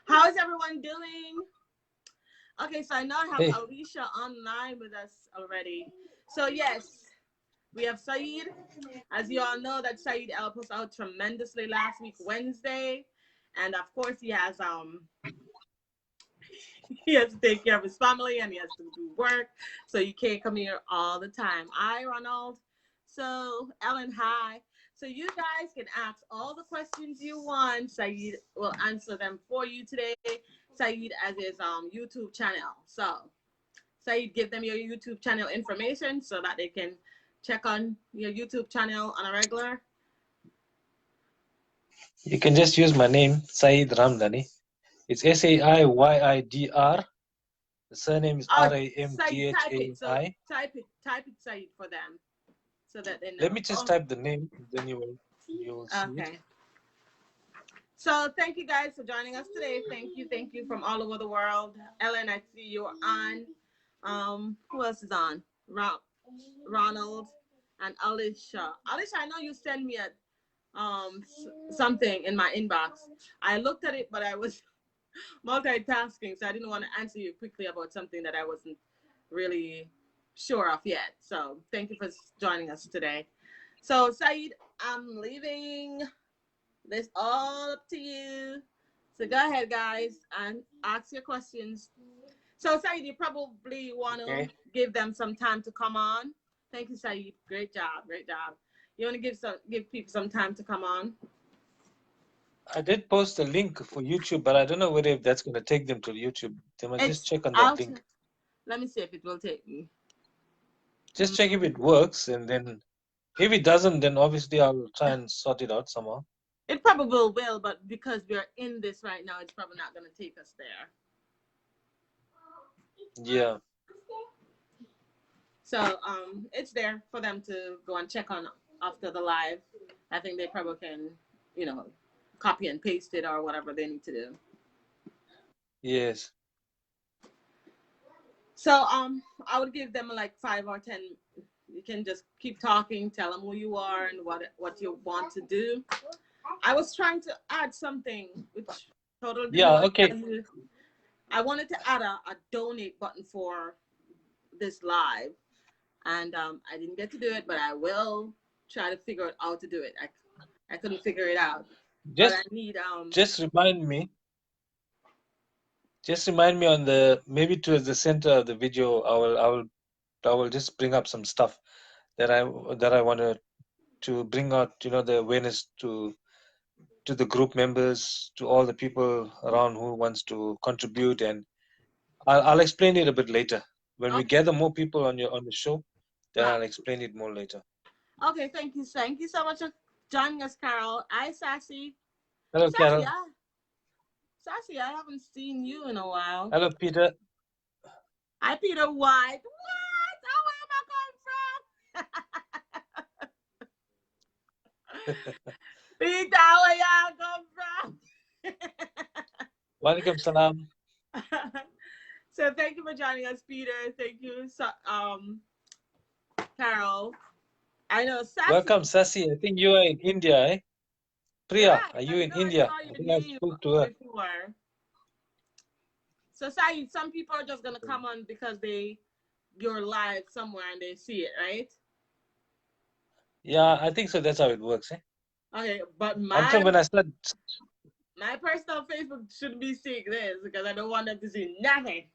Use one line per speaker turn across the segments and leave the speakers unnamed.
How's everyone doing? Okay, so I know I have
Hey,
Alicia online with us already. So yes, we have Saeed. As you all know, that Saeed helped us out tremendously last week, Wednesday. And of course he has he has to take care of his family and he has to do work. So you can't come here all the time. Hi, Ronald. So Ellen, hi. So you guys can ask all the questions you want. Saeed will answer them for you today. Saeed has his YouTube channel. So Saeed, give them your YouTube channel information so that they can check on your YouTube channel on a regular.
you can just use my name, Said Ramdani. It's Saiyidr. The surname is
Saeed, type it. So
Ramdhai.
type it, Saeed, for them so that they
Let
know.
me just
Oh,
type the name, then you will see it.
okay. So thank you guys for joining us today. Thank you from all over the world. Ellen, I see you're on. Who else is on? Ronald and Alicia. Alicia, I know you sent me a something in my inbox. I looked at it, but I was multitasking, so I didn't want to answer you quickly about something that I wasn't really sure of yet. So thank you for joining us today. So Saeed, I'm leaving this all up to you. So go ahead, guys, and ask your questions. So Saeed, you probably want to
Okay.
give them some time to come on. Thank you, Saeed. Great job, great job. You want to give people some time to come on?
I did post a link for YouTube, but I don't know whether if that's going to take them to YouTube. They must just
It's
check on that
out.
link.
Let me see if it will take me.
Just check if it works, and then if it doesn't, then obviously I'll try and sort it out somehow.
It probably will, but because we're in this right now, it's probably not going to take us there.
Yeah.
So it's there for them to go and check on after the live. I think they probably can, you know, copy and paste it or whatever they need to do.
Yes.
So I would give them like 5 or 10. You can just keep talking, tell them who you are and what you want to do. I was trying to add something which totally didn't
Yeah.
want
Okay.
to do. I wanted to add a donate button for this live, and I didn't get to do it, but I will try to figure out how to do it. I couldn't figure it out, but I
Just
need
just remind me. Just remind me on the maybe towards the center of the video. I will just bring up some stuff that I wanted to bring out. The awareness to the group members, to all the people around who wants to contribute, and I'll explain it a bit later when we
okay,
gather more people on the show. Then
right.
I'll explain it more later.
Okay, thank you so much for joining us, Carol. Hi, Sassy.
Hello,
Sassy,
Carol.
I haven't seen you in a while.
Hello, Peter.
Hi, Peter White. What? Oh, where am I come from? Peter, where y'all come
Welcome, Salam.
from? So thank you for joining us, Peter. Thank you, Carol. I know Sassy.
Welcome, Sasi. I think you are in India, eh? Priya,
Right.
are you
I
in
know I
India?
saw
I
your
think I
name
spoke to her.
before. So Saeed, some people are just gonna come on because you're live somewhere and they see it, right?
Yeah, I think so. That's how it works, eh?
Okay, but
Until when I start,
my personal Facebook shouldn't be seeing this because I don't want them to see nothing.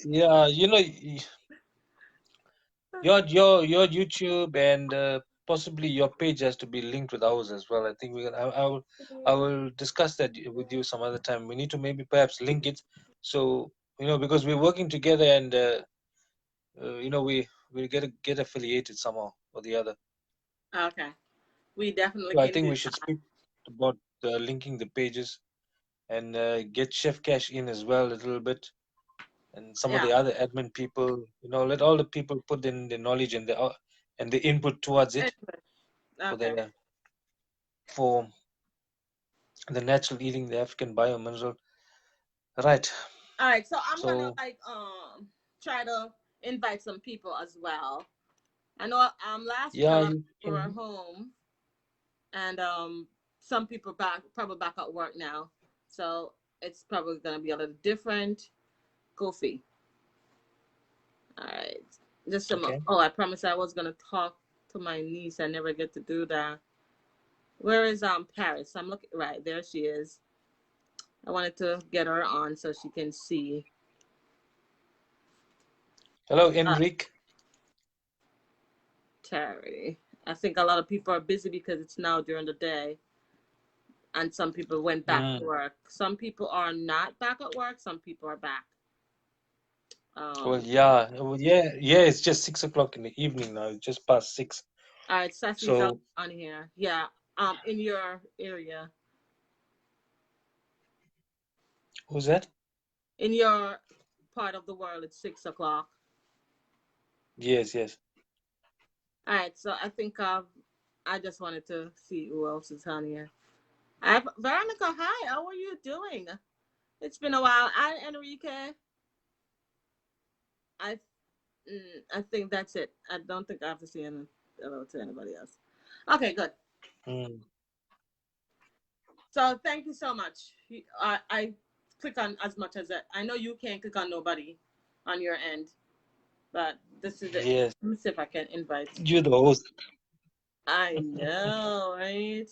yeah, your YouTube and possibly your page has to be linked with ours as well. I think I will discuss that with you some other time. We need to maybe perhaps link it, so because we're working together and we get affiliated somehow or the other.
Okay, we definitely
So I
can
think
do
we should
that.
speak about linking the pages and get Chef Cash in as well a little bit, and some of
Yeah.
the other admin people. Let all the people put in the knowledge and the input towards it for
Okay.
the for the natural eating, the African biomineral. Right.
All right. So I'm gonna
So
like try to invite some people as well. I know last week a
yeah,
lot of
you
people were
can.
home and some people probably back at work now, so it's probably gonna be a little different. Goofy. All right. Just some.
Okay.
Oh, I promised I was gonna talk to my niece. I never get to do that. Where is Paris? I'm looking right there. She is. I wanted to get her on so she can see.
Hello,
Uh,
Enrique.
Terry. I think a lot of people are busy because it's now during the day, and some people went back to
Mm.
work. Some people are not back at work. Some people are back.
Well,
Um.
yeah, yeah. It's just 6 o'clock in the evening now. It's just past 6.
All right, Sassy's
So
on here. Yeah. In your area,
who's that?
in your part of the world, it's 6 o'clock.
Yes, yes.
All right. So I think I just wanted to see who else is on here. I Veronica. Hi. How are you doing? It's been a while. I Enrique. I I think that's it. I don't think I have to say hello to anybody else. Okay, good.
Mm.
So thank you so much. I click on as much as I know you can't click on nobody on your end, but this is it.
Yes,
Let me see if I can invite.
you're the host.
I know, right?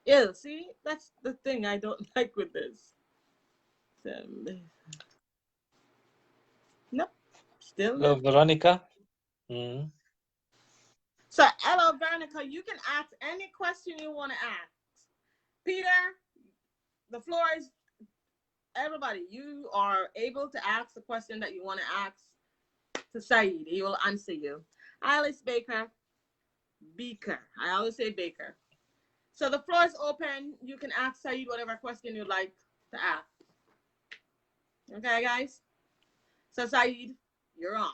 Ew, see, that's the thing I don't like with this. Nope, still
Hello,
not.
Veronica. Mm.
So, hello, Veronica. You can ask any question you want to ask. Peter, the floor is everybody. You are able to ask the question that you want to ask to saiyid. He will answer you. Alice Baker, Beaker. I always say Baker. So the floor is open. You can ask saiyid whatever question you'd like to ask. Okay, guys? So, saiyid, you're on.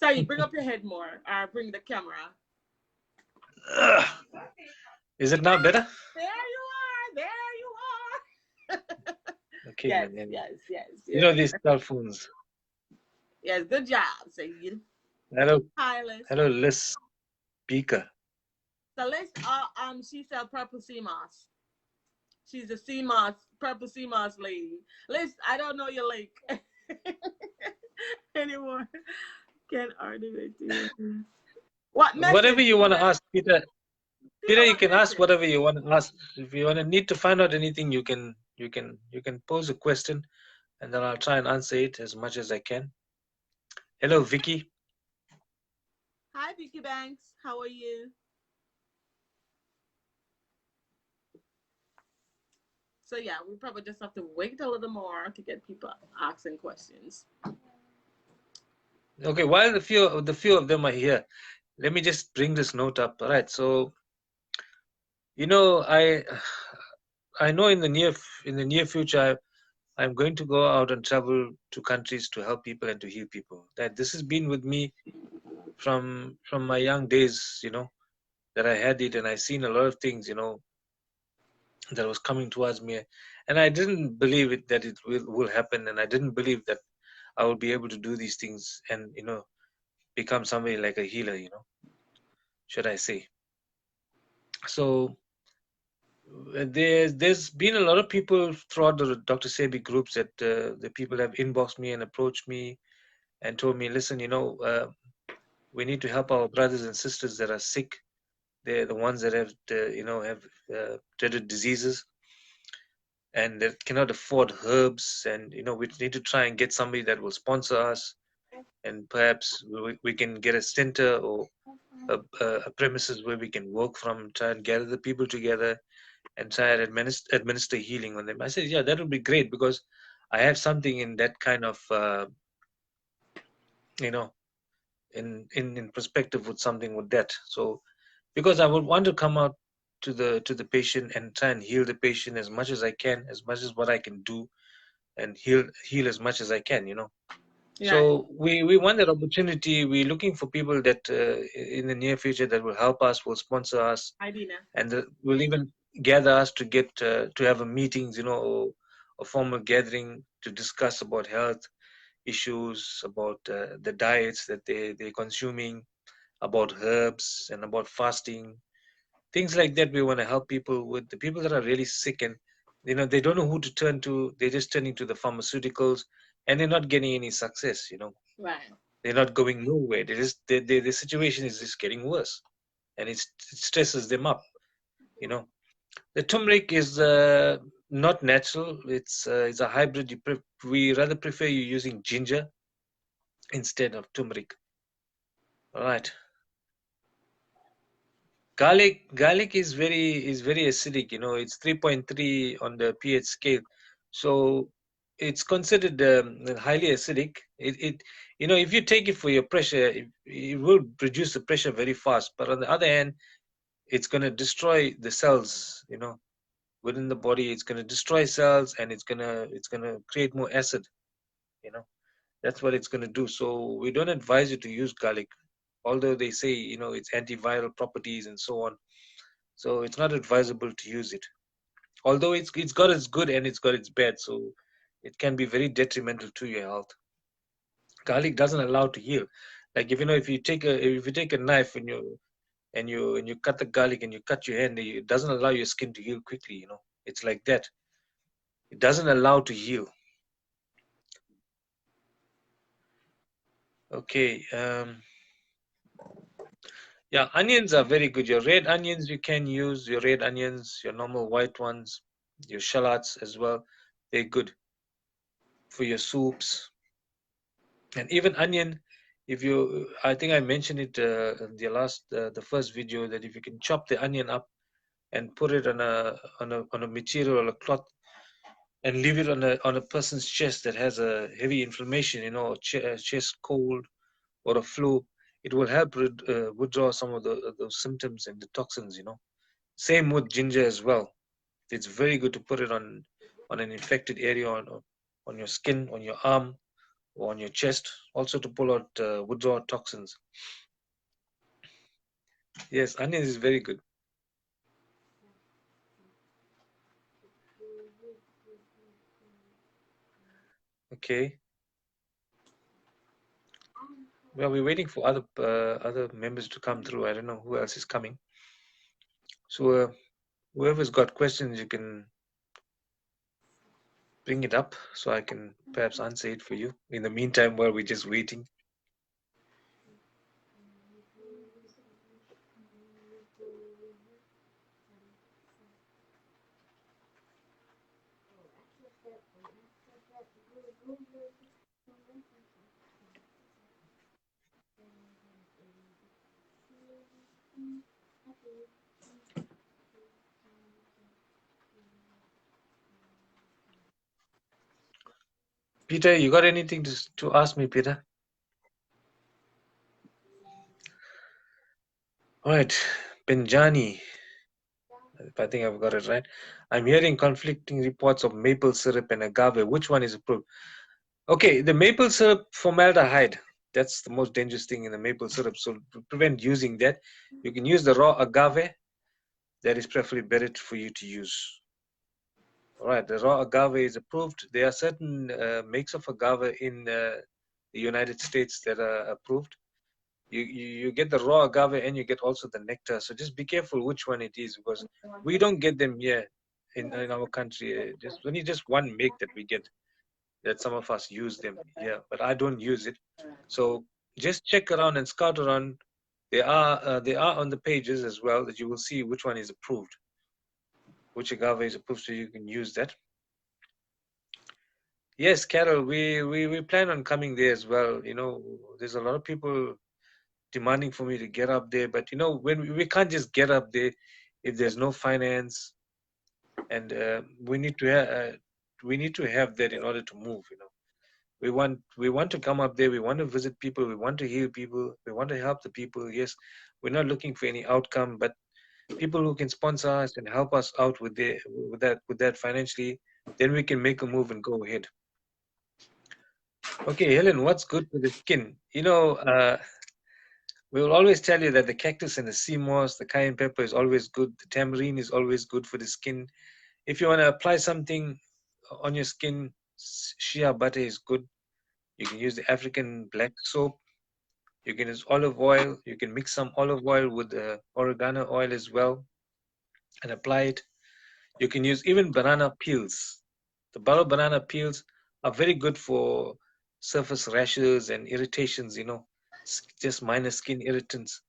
Saiyid, bring up your head more. Or bring the camera.
Ugh. Is it now better?
There you are. There you are.
Okay,
Yes,
man. And
yes, yes.
you
You're
know these
there.
cell phones.
Yes, good job, Sayyid.
Hello,
Hi, Liz.
hello, Liz Speaker.
So Liz, she said purple sea moss. She's a sea moss, purple sea moss lady. Liz, I don't know your link anymore. Can't argue with you. What
Whatever
message,
you want to
Peter?
ask, Peter.
Peter,
Peter, you
what
can ask
message?
whatever you want to ask. If you want to need to find out anything, you can pose a question, and then I'll try and answer it as much as I can. Hello, Vicky.
Hi, Vicky Banks. How are you? So yeah, we probably just have to wait a little more to get people asking questions.
Okay, while the few of them are here, let me just bring this note up. All right. So you know, I know in the near future I'm going to go out and travel to countries to help people and to heal people. That this has been with me from my young days. That I had it, and I seen a lot of things. That was coming towards me, and I didn't believe it that it will happen, and I didn't believe that I would be able to do these things and become somebody like a healer. Should I say? So there's been a lot of people throughout the Dr. Sebi groups that the people have inboxed me and approached me and told me, listen, we need to help our brothers and sisters that are sick. They're the ones that have dreaded diseases and that cannot afford herbs, and we need to try and get somebody that will sponsor us, and perhaps we can get a center or a premises where we can work from, try and gather the people together and try and administer healing on them. I said, yeah, that would be great because I have something in that kind of, you know, in perspective with something with that. So because I would want to come out to the patient and try and heal the patient as much as I can, as much as what I can do, and heal as much as I can.
Yeah.
So we want that opportunity. We're looking for people that in the near future that will help us, will sponsor us,
Hi, Dina.
and will even gather us to get to have a meetings, or a formal gathering to discuss about health issues, about the diets that they're consuming, about herbs and about fasting, Things like that we want to help people with. The people that are really sick and they don't know who to turn to. They're just turning to the pharmaceuticals, and they're not getting any success.
Right.
They're not going nowhere. The situation is just getting worse, and it stresses them up. You know, the turmeric is not natural. It's a hybrid. We rather prefer you using ginger instead of turmeric. All right. Garlic is very acidic. It's 3.3 on the pH scale, so it's considered highly acidic. If you take it for your pressure, it will reduce the pressure very fast. But on the other hand, it's going to destroy the cells. Within the body, it's going to destroy cells, and it's gonna create more acid. You know, that's what it's going to do. So we don't advise you to use garlic, although they say it's antiviral properties and so on. So it's not advisable to use it. Although it's got its good and it's got its bad, so it can be very detrimental to your health. Garlic doesn't allow to heal. Like if you take a knife and you cut the garlic and you cut your hand, it doesn't allow your skin to heal quickly. It's like that. It doesn't allow to heal. Okay. Yeah, onions are very good. Your red onions you can use your red onions, your normal white ones, your shallots as well. They're good for your soups. And even onion, if you, I think I mentioned it in the first video, that if you can chop the onion up and put it on a material or a cloth and leave it on a person's chest that has a heavy inflammation, or chest cold or a flu, it will help withdraw some of those symptoms and the toxins. Same with ginger as well. It's very good to put it on an infected area, on your skin, on your arm, or on your chest, also to pull out withdraw toxins. Yes, onions is very good. Okay. Well, we're waiting for other members to come through. I don't know who else is coming. So whoever's got questions, you can bring it up so I can perhaps answer it for you. In the meantime, while we're just waiting. Peter, you got anything to ask me, Peter? All right, Benjani. I think I've got it right. I'm hearing conflicting reports of maple syrup and agave. Which one is approved? Okay, the maple syrup formaldehyde. That's the most dangerous thing in the maple syrup. So to prevent using that, you can use the raw agave. That is preferably better for you to use. All right, the raw agave is approved. There are certain makes of agave in the United States that are approved. You get the raw agave and you get also the nectar. So just be careful which one it is, because we don't get them here in our country. Just only just one make that we get, that some of us use them. Yeah, but I don't use it. So just check around and scout around. They are on the pages as well, that you will see which one is approved, which agave is approved, so you can use that. Yes, Carol, we plan on coming there as well. There's a lot of people demanding for me to get up there, but when we can't just get up there if there's no finance, and we need to have that in order to move. We want to come up there. We want to visit people. We want to heal people. We want to help the people. Yes, we're not looking for any outcome, but people who can sponsor us and help us out with that financially, then we can make a move and go ahead. Okay, Helen, what's good for the skin? We will always tell you that the cactus and the sea moss, the cayenne pepper is always good. The tamarind is always good for the skin. If you want to apply something on your skin, shea butter is good. You can use the African black soap. You can use olive oil. You can mix some olive oil with the oregano oil as well. and apply it. You can use even banana peels. The banana peels are very good for surface rashes and irritations, just minor skin irritants.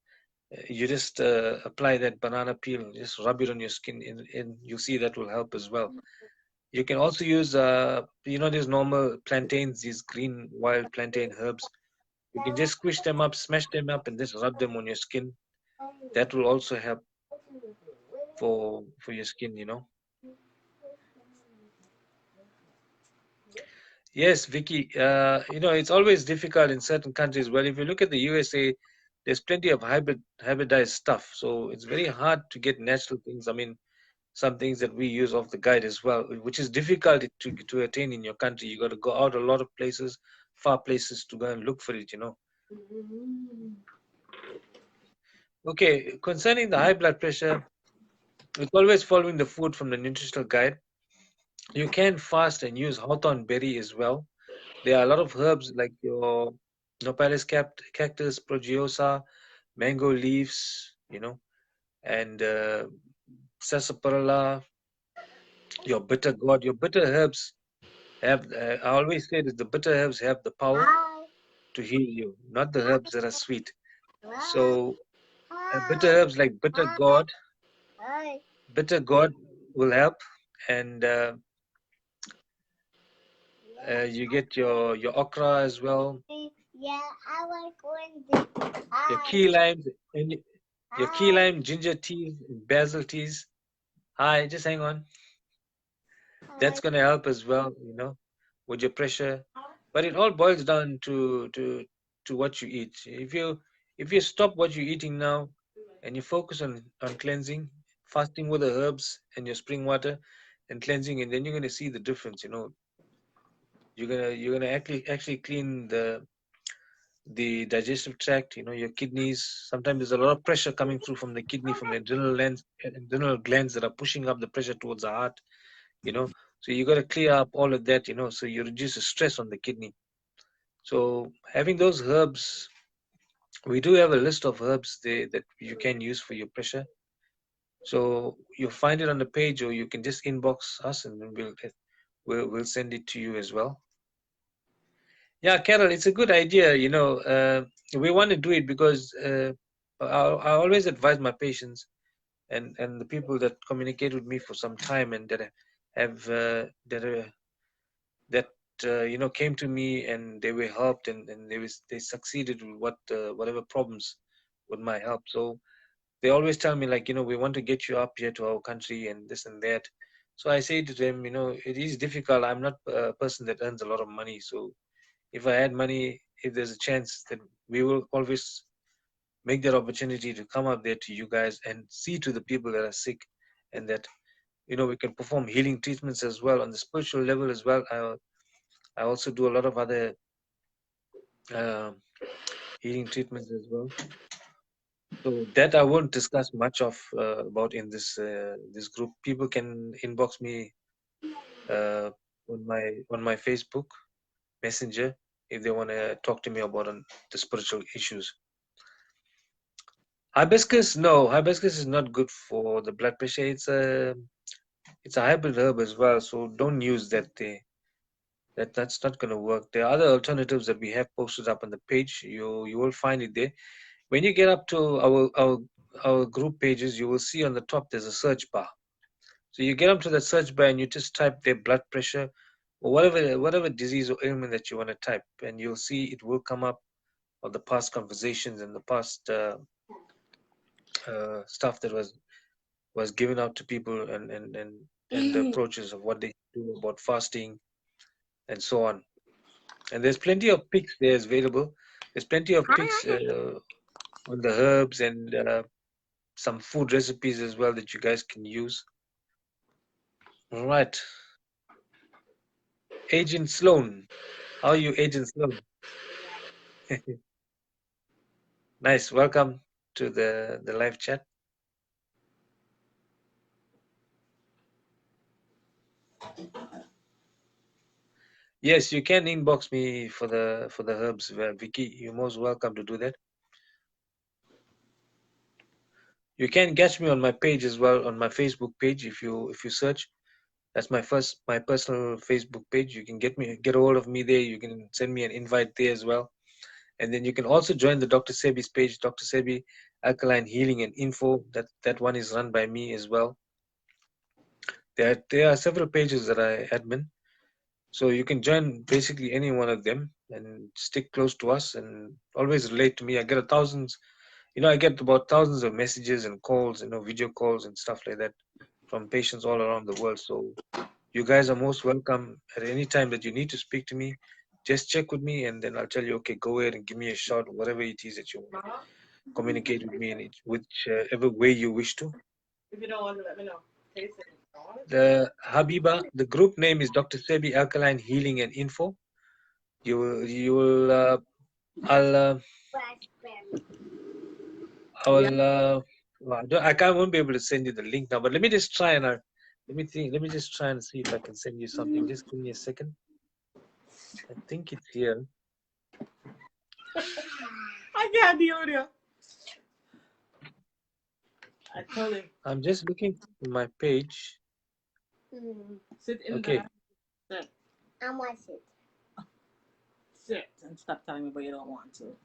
You just apply that banana peel, just rub it on your skin, and you see that will help as well. You can also use, these normal plantains, these green wild plantain herbs. You can just squish them up, smash them up, and just rub them on your skin. That will also help for your skin. Yes, Vicky. It's always difficult in certain countries. Well, if you look at the USA, there's plenty of hybridized stuff. So it's very hard to get natural things. I mean, some things that we use off the guide as well, which is difficult to attain in your country. You got to go out a lot of places, far places to go and look for it. Okay, concerning the high blood pressure, it's always following the food from the nutritional guide. You can fast and use hawthorn berry as well. There are a lot of herbs like your Nopales cactus, progiosa, mango leaves, and sarsaparilla, your bitter gourd. Your bitter herbs have, I always say that the bitter herbs have the power to heal you, not the herbs that are sweet. So bitter herbs like bitter gourd will help, and you get your okra as well, your key limes, and your key lime, ginger teas, basil teas. Hi, just hang on. That's going to help as well, with your pressure. But it all boils down to what you eat. If you stop what you're eating now and you focus on cleansing, fasting with the herbs and your spring water and cleansing, and then you're going to see the difference. You're gonna actually clean the digestive tract. Your kidneys. Sometimes there's a lot of pressure coming through from the kidney, from the adrenal glands that are pushing up the pressure towards the heart. So you got to clear up all of that. So you reduce the stress on the kidney. So having those herbs, we do have a list of herbs there that you can use for your pressure. So you'll find it on the page, or you can just inbox us, and then we'll send it to you as well. Yeah, Carol, it's a good idea. We want to do it because I always advise my patients and the people that communicate with me for some time and that have that came to me and they were helped, and they succeeded with whatever problems with my help. So they always tell me, like, we want to get you up here to our country and this and that. So I say to them, it is difficult. I'm not a person that earns a lot of money. So if I had money, if there's a chance, that we will always make that opportunity to come up there to you guys and see to the people that are sick, and that we can perform healing treatments as well on the spiritual level as well. I also do a lot of other uh, healing treatments as well. So that I won't discuss much of about in this group. People can inbox me uh, on my Facebook Messenger if they want to talk to me about the spiritual issues. Hibiscus, no, hibiscus is not good for the blood pressure. It's a hybrid herb as well, so don't use that there. That's not going to work. There are other alternatives that we have posted up on the page. You will find it there. When you get up to our group pages, you will see on the top there's a search bar. So you get up to the search bar and you just type their blood pressure or whatever disease or ailment that you want to type, and you'll see it will come up, of the past conversations and the past stuff that was given out to people, and the approaches of what they do about fasting and so on. And there's plenty of pics there available. There's plenty of pics on the herbs and some food recipes as well that you guys can use. All right. Agent Sloan. How are you, Agent Sloan? Nice. Welcome to the live chat. Yes, you can inbox me for the herbs, Vicky. You're most welcome to do that. You can catch me on my page as well, on my Facebook page. If you search, that's my personal Facebook page. You can get a hold of me there. You can send me an invite there as well. And then you can also join the Dr. Sebi's page, Dr. Sebi Alkaline Healing and Info. That one is run by me as well. There are several pages that I admin. So you can join basically any one of them and stick close to us and always relate to me. I get I get about thousands of messages and calls, video calls and stuff like that from patients all around the world. So you guys are most welcome at any time that you need to speak to me. Just check with me and then I'll tell you, okay, go ahead and give me a shot, whatever it is that you want to communicate with me in whichever way you wish to.
If you don't want to let me know.
The Habiba, the group name is Dr. Sebi Alkaline Healing and Info. You will I'll I will I won't be able to send you the link now, but let me just try and let me just try and see if I can send you something. Just give me a second. I think it's here.
I can't deal with you. I told him.
I'm just looking for my page.
Sit in
Okay.
Sit. I want to sit. Sit and stop telling me, but you don't want to.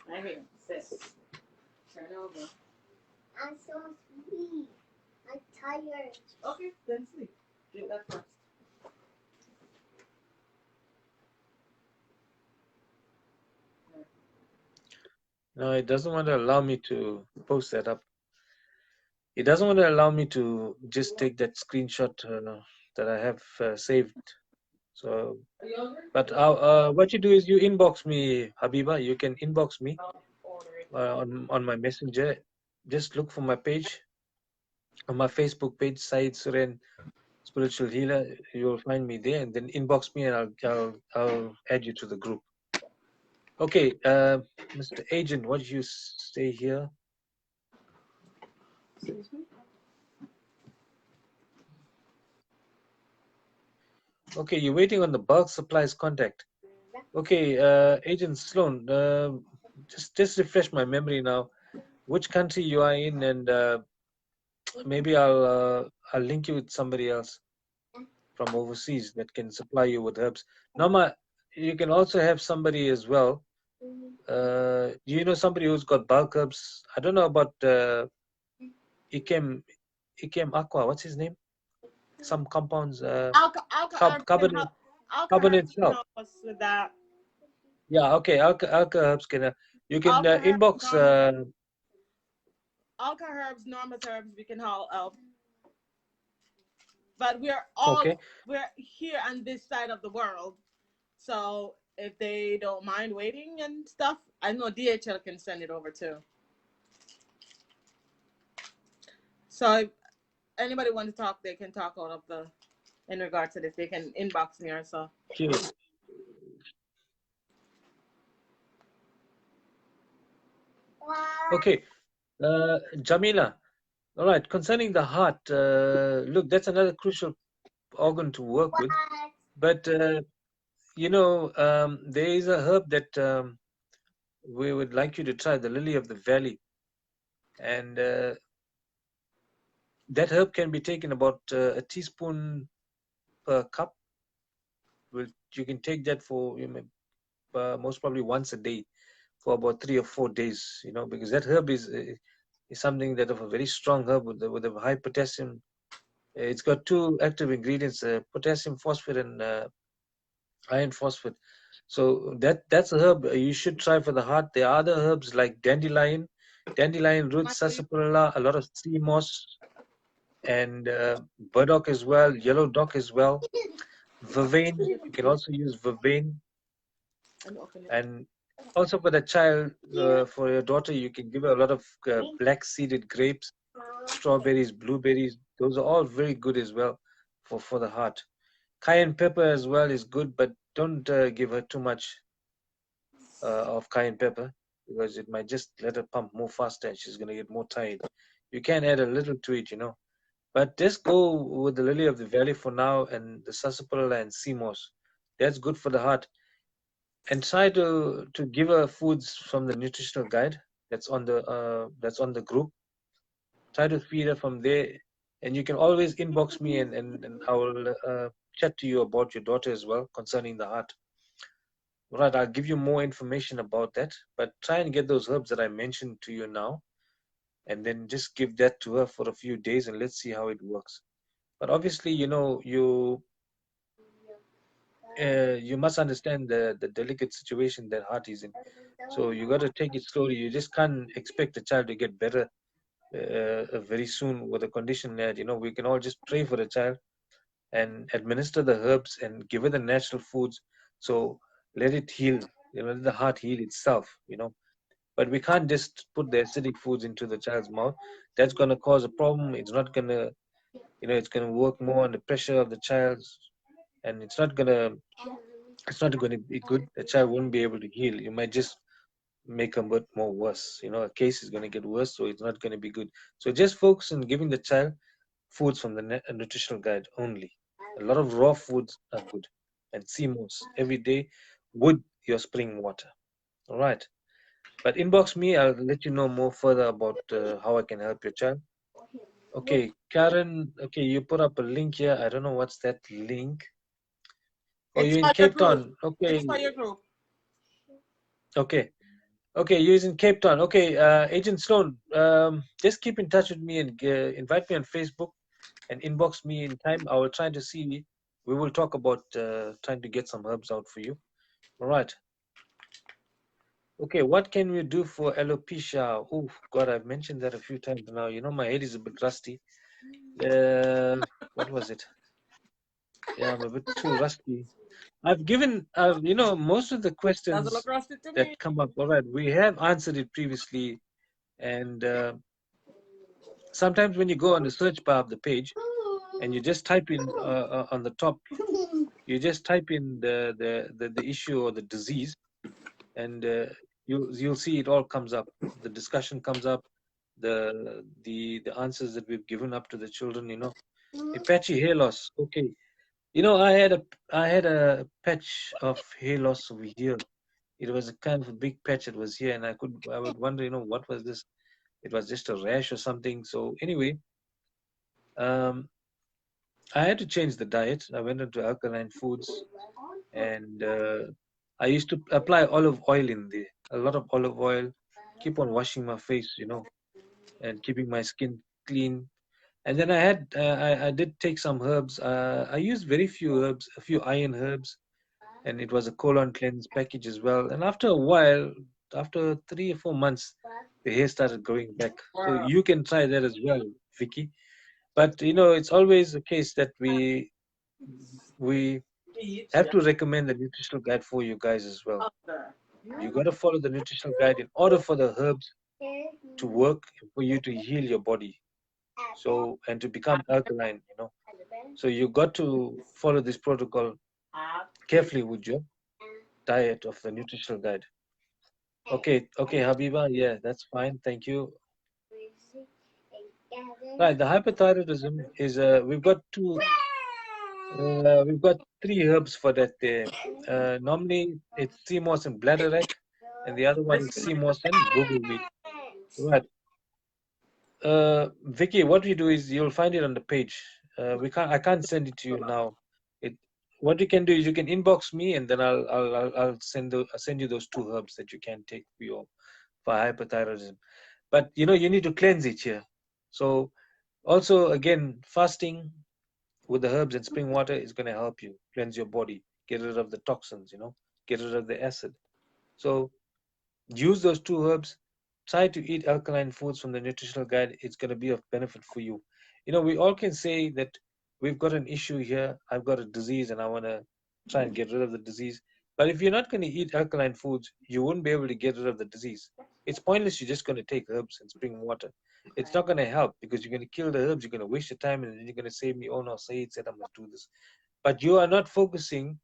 Right here. Sit. Turn over. I'm so sleepy. I'm tired. Okay, then sleep. Drink that first.
No, it doesn't want to allow me to post that up. It doesn't want to allow me to just take that screenshot that I have saved. So, but what you do is you inbox me, Habiba. You can inbox me on my messenger. Just look for my page on my Facebook page, Said Suren Spiritual Healer. You will find me there, and then inbox me, and I'll add you to the group. Okay, Mr. Agent, what did you say here?
Excuse me?
Okay, you're waiting on the bulk supplies contact. Okay, Agent Sloan, just refresh my memory now. Which country you are in, and maybe I'll link you with somebody else from overseas that can supply you with herbs. Norma, you can also have somebody as well. Do you know somebody who's got bulk herbs? I don't know about Ikem Aqua. What's his name? Some compounds. Carbonate itself.
Help us with that.
Yeah. Okay. Alka herbs can. You can inbox.
Alka herbs, norma herbs, we can help. But we're here on this side of the world. So if they don't mind waiting and stuff, I know DHL can send it over too. So if anybody wants to talk, they can talk out of in regard to this. They can inbox me or so.
Okay. Jamila. All right. Concerning the heart, look, that's another crucial organ to work with. But there is a herb that we would like you to try, the lily of the valley, and that herb can be taken about a teaspoon per cup. You can take that for most probably once a day for about 3 or 4 days. Because that herb is something that of a very strong herb with a high potassium. It's got two active ingredients: potassium phosphate and iron phosphate. So that's a herb you should try for the heart. There are other herbs like dandelion root, sarsaparilla, a lot of sea moss, and burdock as well, yellow dock as well, vervain. You can also use vervain, and also for the child, for your daughter, you can give her a lot of black seeded grapes, strawberries, blueberries. Those are all very good as well for the heart. Cayenne pepper as well is good, but don't give her too much of cayenne pepper because it might just let her pump more faster and she's going to get more tired. You can add a little to it, but just go with the lily of the valley for now and the sarsaparilla and sea moss. That's good for the heart. And try to give her foods from the nutritional guide that's on the group. Try to feed her from there, and you can always inbox me, and I will chat to you about your daughter as well concerning the heart. Right, I'll give you more information about that, but try and get those herbs that I mentioned to you now, and then just give that to her for a few days, and let's see how it works. But obviously, you must understand the delicate situation that heart is in. So you got to take it slowly. You just can't expect the child to get better very soon with a condition that we can all just pray for the child and administer the herbs and give it the natural foods. So let it heal. Let the heart heal itself. But we can't just put the acidic foods into the child's mouth. That's going to cause a problem. It's not going to, it's going to work more on the pressure of the child, and it's not going to be good. The child won't be able to heal. You might just make a bit more worse. A case is going to get worse, so it's not going to be good. So just focus on giving the child foods from the nutritional guide only. A lot of raw foods are good, and sea moss every day with your spring water. All right. But inbox me. I'll let you know more further about how I can help your child. Okay, Karen. Okay, you put up a link here. I don't know what's that link. Oh,
It's
you're in
for your
Cape
group.
Town. Okay.
It's for your group.
Okay. Okay, you're in Cape Town. Okay, Agent Sloan, just keep in touch with me and invite me on Facebook and inbox me in time. I will try to see. We will talk about trying to get some herbs out for you. All right. Okay, what can we do for alopecia? Oh, God, I've mentioned that a few times now. My head is a bit rusty. What was it? Yeah, I'm a bit too rusty. I've given, most of the
Doesn't look
questions
rusty to
that
me.
come up. All right, we have answered it previously, and sometimes when you go on the search bar of the page and you just type in on the top, you just type in the issue or the disease, and you'll see it all comes up. The discussion comes up, the answers that we've given up to the children. A patchy hair loss. Okay, I had a patch of hair loss over here. It was a kind of a big patch that was here, and I would wonder, what was this? It was just a rash or something. So anyway, um, I had to change the diet. I went into alkaline foods, and I used to apply olive oil in there, a lot of olive oil, keep on washing my face, and keeping my skin clean. And then I did take some herbs. I used very few herbs, a few iron herbs, and it was a colon cleanse package as well. And after a while, after 3 or 4 months, the hair started growing back. So
Wow.
you can try that as well, Vicky. But it's always the case that we have to recommend the nutritional guide for you guys as well. You got to follow the nutritional guide in order for the herbs to work, for you to heal your body. So, and to become alkaline. So you got to follow this protocol carefully with your diet of the nutritional guide. Okay, okay, Habiba, yeah, that's fine. Thank you. Right, the hyperthyroidism is we've got three herbs for that there. Normally it's sea moss and bladderwrack, and the other one is sea moss and bubbleweed. Right. Vicky, what we do is you'll find it on the page. I can't send it to you now. It, what you can do is you can inbox me, and then I'll send you those two herbs that you can take for hyperthyroidism. But you need to cleanse it here. So also again, fasting with the herbs and spring water is going to help you cleanse your body, get rid of the toxins, get rid of the acid. So use those two herbs. Try to eat alkaline foods from the nutritional guide. It's going to be of benefit for you. We all can say that we've got an issue here. I've got a disease and I want to try and get rid of the disease. But if you're not going to eat alkaline foods, you won't be able to get rid of the disease. It's pointless. You're just going to take herbs and spring water. It's not going to help because you're going to kill the herbs. You're going to waste your time, and then you're going to say me, oh no, said I must do this. But you are not focusing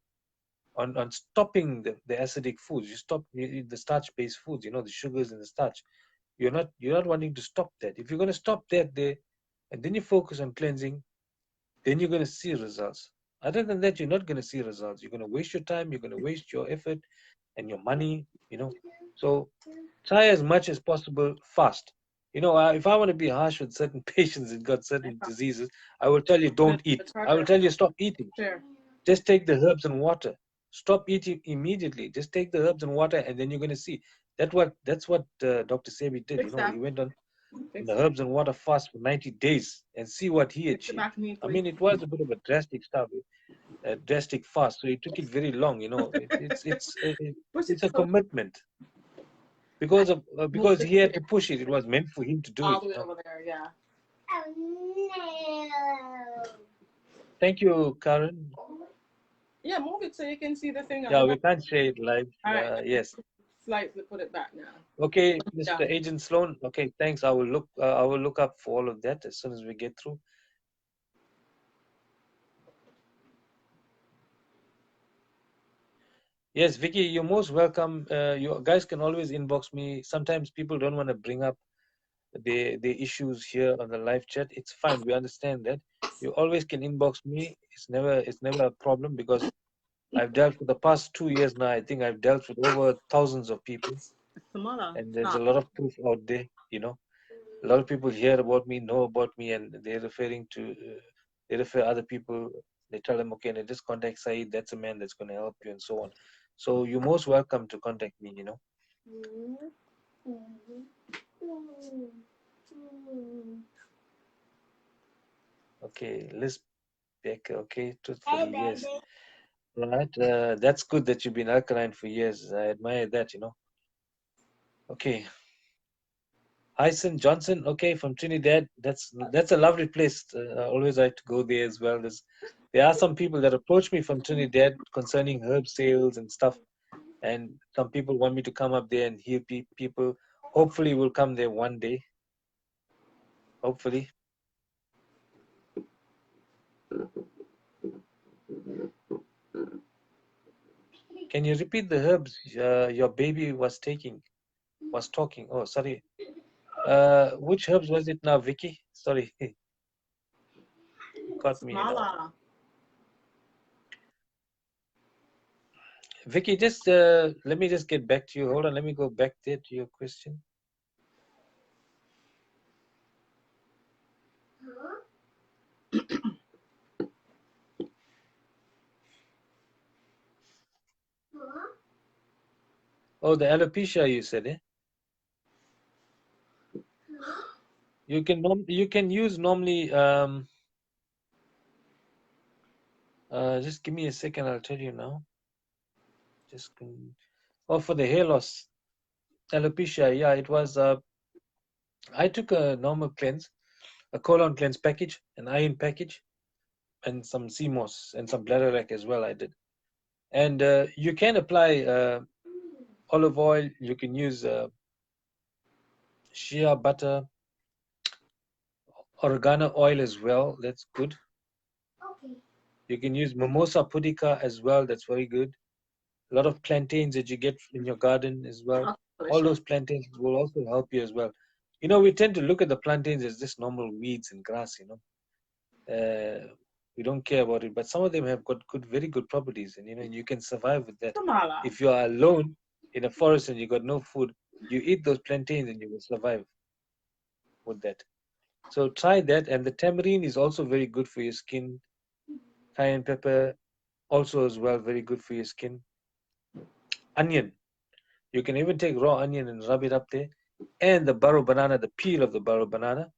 on stopping the acidic foods. You stop the starch-based foods, the sugars and the starch. You're not wanting to stop that. If you're going to stop that there, and then you focus on cleansing, then you're going to see results. Other than that, you're not going to see results. You're going to waste your time. You're going to waste your effort and your money. So try as much as possible fast. You know, if I want to be harsh with certain patients that got certain diseases, I will tell you don't eat. I will tell you stop eating.
Sure.
Just take the herbs and water. Stop eating immediately. Just take the herbs and water, and then you're going to see that's what Dr. Sebi did. You
Fix
know,
that.
he went on
Fix
the
it.
herbs and water fast for 90 days and see what he
Fix it
achieved.
back
I
neatly.
mean, it was a bit of a drastic stuff, a drastic fast, so it took it very long. You know,
Push
it's
it
a
so
commitment
I move
because
it
he had to push it. It was meant for him to do
all
it.
the
You
way
know.
over there. Yeah.
Thank you, Karen.
Yeah, move it so you can see the thing on
Yeah,
the
we
back.
can't say it live.
All right.
Yes.
Slightly put it back now.
Okay,
Yeah.
Mr. Agent Sloan. Okay, thanks. I will look. I will look up for all of that as soon as we get through. Yes, Vicky, you're most welcome. You guys can always inbox me. Sometimes people don't want to bring up the issues here on the live chat. It's fine. We understand that. You always can inbox me. It's never a problem because I've dealt for the past 2 years now. I think I've dealt with over thousands of people,
Smaller.
and there's a
Stop.
lot of proof out there. You know, a lot of people hear about me, know about me, and they're referring to they refer other people. They tell them, okay, now just contact Said. That's a man that's going to help you, and so on. So you're most welcome to contact me. You know. Okay, Liz Becker. Okay, truthfully, yes. Right. That's good that you've been alkaline for years. I admire that. You know. Okay. Hyson Johnson, okay, from Trinidad. That's a lovely place. I always like to go there as well. There are some people that approach me from Trinidad concerning herb sales and stuff, and some people want me to come up there and hear people. Hopefully, we'll come there one day. Hopefully, can you repeat the herbs your baby was talking? Oh, sorry. Which herbs was it now, Vicky? Sorry, you caught me. You know.
Smaller.
Vicky, just let me just get back to you. Hold on, let me go back there to your question. Oh, the alopecia you said, eh? You can use normally. Just give me a second. I'll tell you now. Oh, for the hair loss, alopecia. Yeah, it was. I took a normal cleanse, a colon cleanse package, an iron package, and some CMOS and some bladderwrack as well. I did, and you can apply olive oil. You can use shea butter, oregano oil as well. That's good. You can use mimosa pudica as well. That's very good. A lot of plantains that you get in your garden as well.
Oh,
All
delicious.
those plantains will also help you as well. You know, we tend to look at the plantains as just normal weeds and grass, you know. We don't care about it, but some of them have got very good properties, and you know, you can survive with that.
Smaller.
If you are alone in a forest and you got no food, you eat those plantains and you will survive with that. So try that, and the tamarind is also very good for your skin. Cayenne pepper also as well very good for your skin. Onion, you can even take raw onion and rub it up there, and the burro banana, the peel of the burro banana,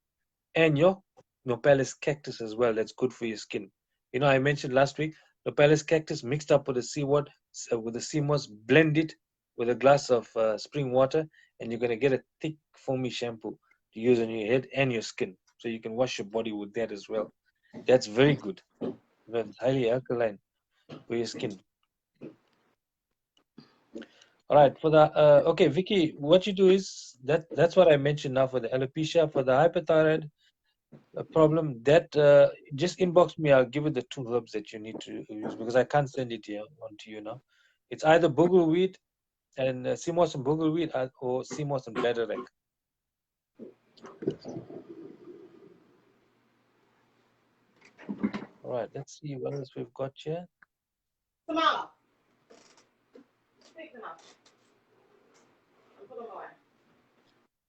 and your Nopales cactus as well. That's good for your skin. You know, I mentioned last week, Nopales cactus mixed up with the seawater, with the sea moss, blend it with a glass of spring water, and you're gonna get a thick, foamy shampoo to use on your head and your skin. So you can wash your body with that as well. That's very good. You know, it's highly alkaline for your skin. All right, for the okay, Vicky, what you do is that's what I mentioned now for the alopecia, for the hyperthyroid problem. That just inbox me. I'll give you the two herbs that you need to use because I can't send it here on to you now. It's either bugleweed and sea moss and bugleweed or sea moss and bladderwrack. All right, let's see what else we've got here.
Smaller. Big enough.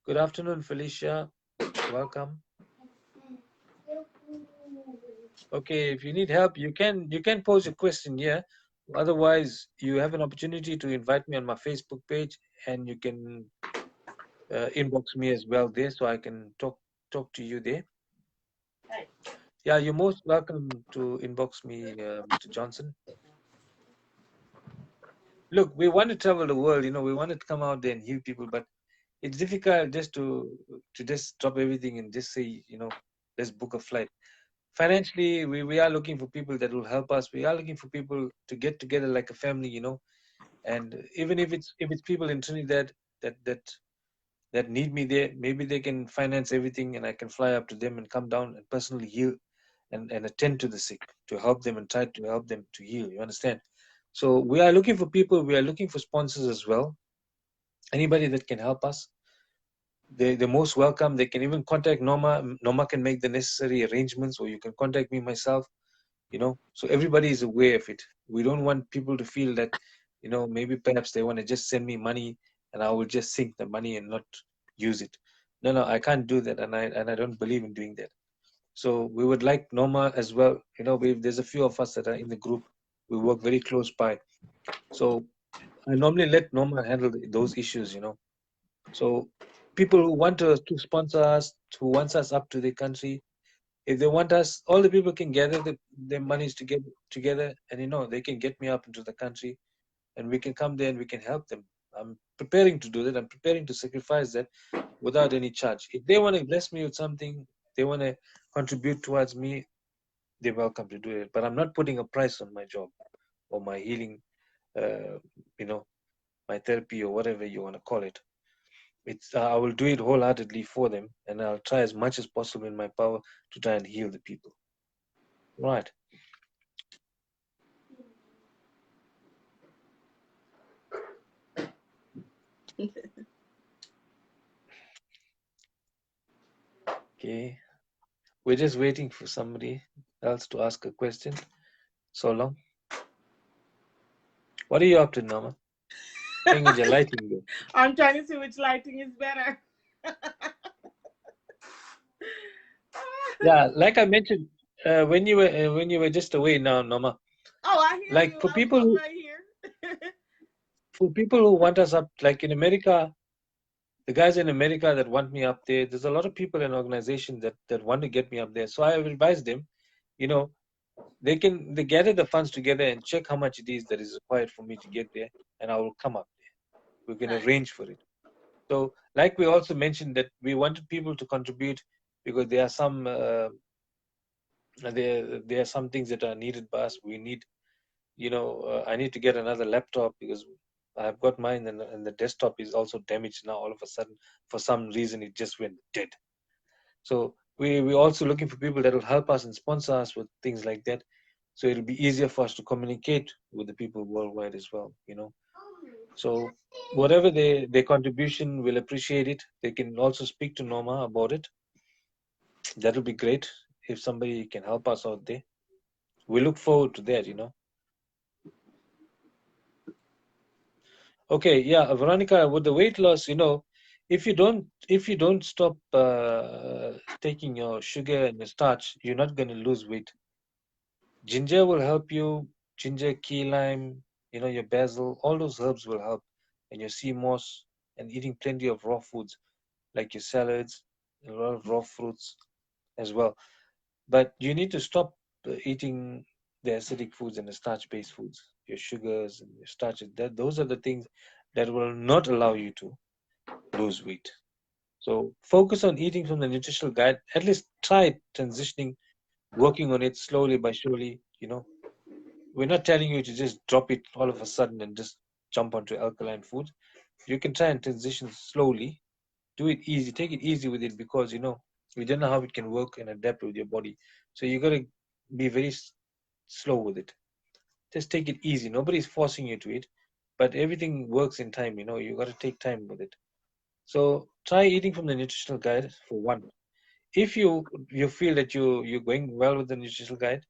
Good afternoon, Felicia. Welcome. Okay, if you need help, you can pose a question here. Otherwise, you have an opportunity to invite me on my Facebook page, and you can inbox me as well there, so I can talk to you there. Yeah, you're most welcome to inbox me, Mr. Johnson. Look, we want to travel the world. We want to come out there and heal people, but it's difficult just to just drop everything and just say, let's book a flight. Financially, we are looking for people that will help us. We are looking for people to get together like a family. And even if it's people in Trinidad that that that need me there, maybe they can finance everything, and I can fly up to them and come down and personally heal and attend to the sick, to help them and try to help them to heal. You understand? So we are looking for people. We are looking for sponsors as well. Anybody that can help us, they're most welcome. They can even contact Norma. Norma can make the necessary arrangements, or you can contact me myself. So everybody is aware of it. We don't want people to feel that, maybe perhaps they want to just send me money and I will just sink the money and not use it. No, I can't do that, and I don't believe in doing that. So we would like Norma as well. There's a few of us that are in the group. We work very close by. So I normally let Norma handle those issues. So people who want to sponsor us, who wants us up to the country, if they want us, all the people can gather their monies together, and they can get me up into the country, and we can come there and we can help them. I'm preparing to do that. I'm preparing to sacrifice that without any charge. If they want to bless me with something, they want to contribute towards me, they're welcome to do it. But I'm not putting a price on my job or my healing, uh, you know, my therapy or whatever you want to call it. I will do it wholeheartedly for them, and I'll try as much as possible in my power to try and heal the people. Right. Okay. We're just waiting for somebody else to ask a question. So long. What are you up to, Norma? Playing with your lighting there.
I'm trying to see which lighting is better.
Yeah, like I mentioned, when you were just away now, Norma.
Oh, I hear
Like
you. I'm right here.
for people who want us up, like in America, the guys in America that want me up there, there's a lot of people and organizations that want to get me up there. So I have advised them, you know, they gather the funds together and check how much it is that is required for me to get there, and I will come up there. We can
Nice.
arrange for it. So, like we also mentioned that we wanted people to contribute because there are some things that are needed by us. We need, I need to get another laptop because I've got mine, and the desktop is also damaged now. All of a sudden, for some reason, it just went dead. So we're also looking for people that will help us and sponsor us with things like that. So it'll be easier for us to communicate with the people worldwide as well. So whatever their contribution, we'll appreciate it. They can also speak to Norma about it. That'll be great if somebody can help us out there. We look forward to that. Okay, yeah, Veronica, with the weight loss, if you don't stop taking your sugar and your starch, you're not going to lose weight. Ginger will help you. Ginger, key lime, your basil, all those herbs will help. And your sea moss, and eating plenty of raw foods like your salads, a lot of raw fruits as well. But you need to stop eating the acidic foods and the starch-based foods, your sugars and your starches. Those are the things that will not allow you to lose weight. So focus on eating from the nutritional guide. At least try transitioning, working on it slowly by surely. We're not telling you to just drop it all of a sudden and just jump onto alkaline foods. You can try and transition slowly. Do it easy. Take it easy with it because we don't know how it can work and adapt with your body. So you gotta be very slow with it. Just take it easy. Nobody's forcing you to it, but everything works in time. You gotta take time with it. So try eating from the nutritional guide for one. If you feel that you're going well with the nutritional guide,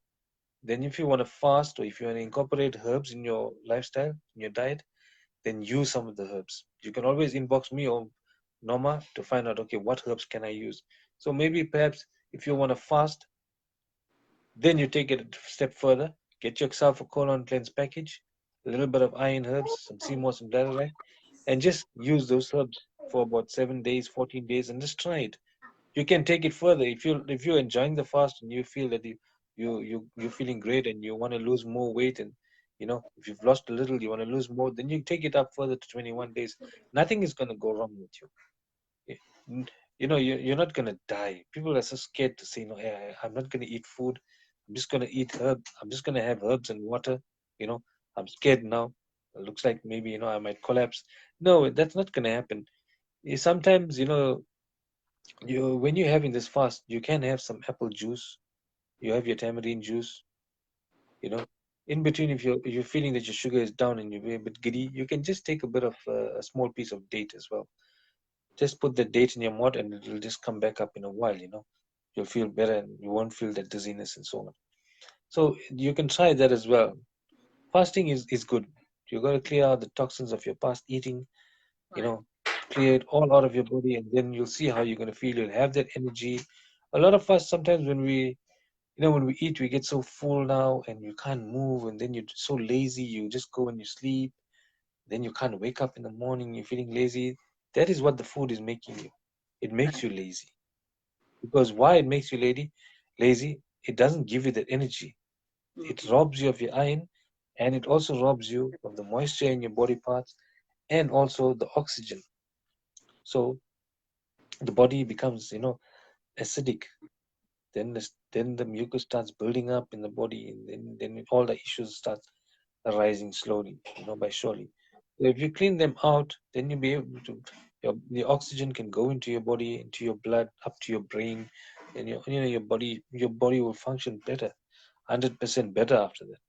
then if you want to fast, or if you want to incorporate herbs in your lifestyle, in your diet, then use some of the herbs. You can always inbox me, or norma to find out, okay, what herbs can I use? So maybe perhaps if you want to fast, then you take it a step further, get yourself a colon cleanse package, a little bit of iron herbs, some sea moss and bladderwrack, and just use those herbs for about 7 days, 14 days, and just try it. You can take it further if you're enjoying the fast and you feel that you're feeling great and you want to lose more weight, and if you've lost a little, you want to lose more, then you take it up further to 21 days. Nothing is going to go wrong with you. Y- you're not going to die. People are so scared to say, no, I'm not going to eat food. I'm just going to eat herb. I'm just going to have herbs and water. You know, I'm scared now. It looks like maybe, I might collapse. No, that's not going to happen. Sometimes, when you're having this fast, you can have some apple juice. You have your tamarind juice. You know, in between, if you're feeling that your sugar is down and you're a bit giddy, you can just take a bit of a small piece of date as well. Just put the date in your mouth and it will just come back up in a while. You'll feel better and you won't feel that dizziness and so on. So you can try that as well. Fasting is good. You got to clear out the toxins of your past eating. You
Right.
know, clear it all out of your body, and then you'll see how you're going to feel. You'll have that energy. A lot of us sometimes when we eat, we get so full now and you can't move, and then you're so lazy, you just go and you sleep, then you can't wake up in the morning, you're feeling lazy. That is what the food is making you. It makes
Right.
you lazy. Because why it makes you lazy, it doesn't give you that energy. It
Mm-hmm.
robs you of your iron, and it also robs you of the moisture in your body parts and also the oxygen. So the body becomes, acidic. Then the mucus starts building up in the body, and then all the issues start arising slowly, by surely. So if you clean them out, then you'll be able to, the oxygen can go into your body, into your blood, up to your brain, and your body will function better, 100% better after that.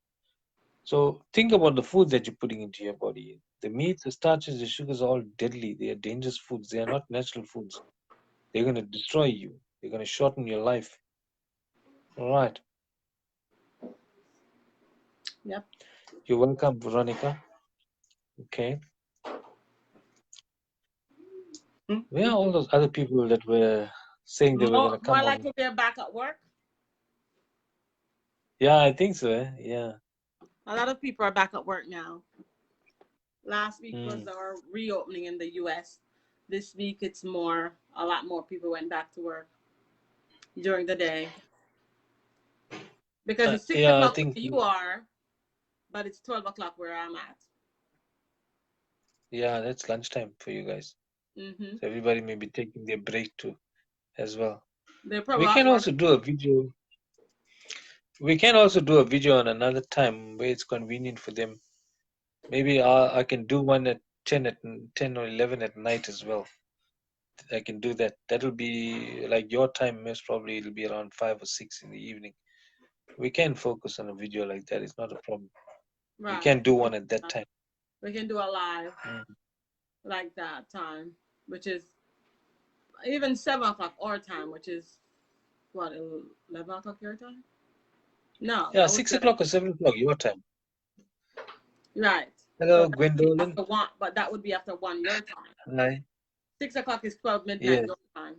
So think about the food that you're putting into your body. The meats, the starches, the sugars are all deadly. They are dangerous foods. They are not natural foods. They're going to destroy you. They're going to shorten your life. All right.
Yep.
You're welcome, Veronica. Okay. Where are
Mm-hmm.
all those other people that were saying they were going
More,
to
more
come on?
likely they're back at work.
Yeah, I think so. Yeah.
A lot of people are back at work now. Last week was
Mm.
our reopening in the US. This week it's a lot more people went back to work during the day because it's six
Yeah, I
o'clock
think,
where you are, but it's 12 o'clock where I'm at.
yeah, that's lunchtime for you guys.
Mm-hmm.
So everybody may be taking their break too as well.
They're
We
probably at
can
work.
also do a video. We can also do a video on another time where it's convenient for them. Maybe I can do one at 10 or 11 at night as well. I can do that. That'll be like your time, most probably it'll be around 5 or 6 in the evening. We can focus on a video like that. It's not a problem. We
Right.
can do one at that time.
We can do a live
Mm.
like that time, which is even 7 o'clock our time, which is what 11 o'clock your time. No,
Yeah,
that would
six
be like
o'clock or 7 o'clock your time.
right. So
Hello,
that would be
Gwendolyn.
after one, but that would be after one your time.
Hi.
6 o'clock is 12 midnight
Yes.
your time.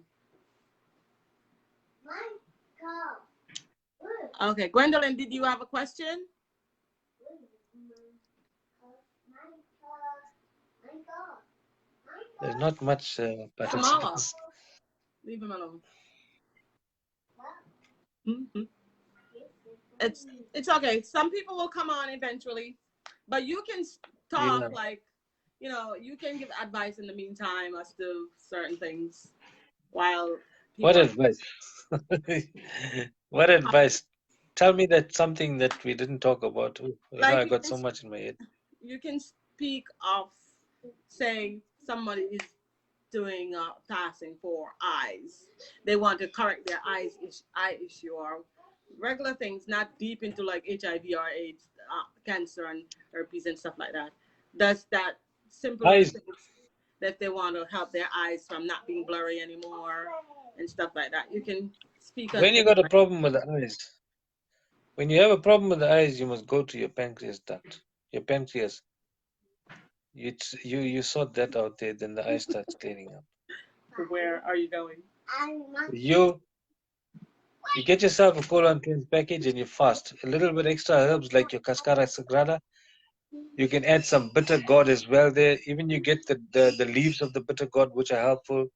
Okay, Gwendolyn, did you have a question?
There's not much
Smaller.
participants.
Leave him alone. Mm-hmm. It's it's okay. Some people will come on eventually, but you can talk
Yeah.
like you can give advice in the meantime as to certain things while
What
people are
advice? What advice? Tell me that something that we didn't talk about. Oh,
like
I got so much in my head.
you can speak of say somebody is doing passing for eyes. They want to correct their eye issue or regular things, not deep into like HIV or AIDS, cancer and herpes and stuff like that. Does that simple little
Eyes.
things that they want to help their eyes from not being blurry anymore and stuff like that. You can speak on
When you
things
got a
like
problem with the eyes, when you have a problem with the eyes, you must go to your pancreas duct. Your pancreas. You sort that out there, then the eye starts cleaning up.
Where are you going?
You you get yourself a colon cleanse package and you fast. A little bit extra herbs like your cascara sagrada. You can add some bitter gourd as well there. Even you get the leaves of the bitter gourd, which are helpful.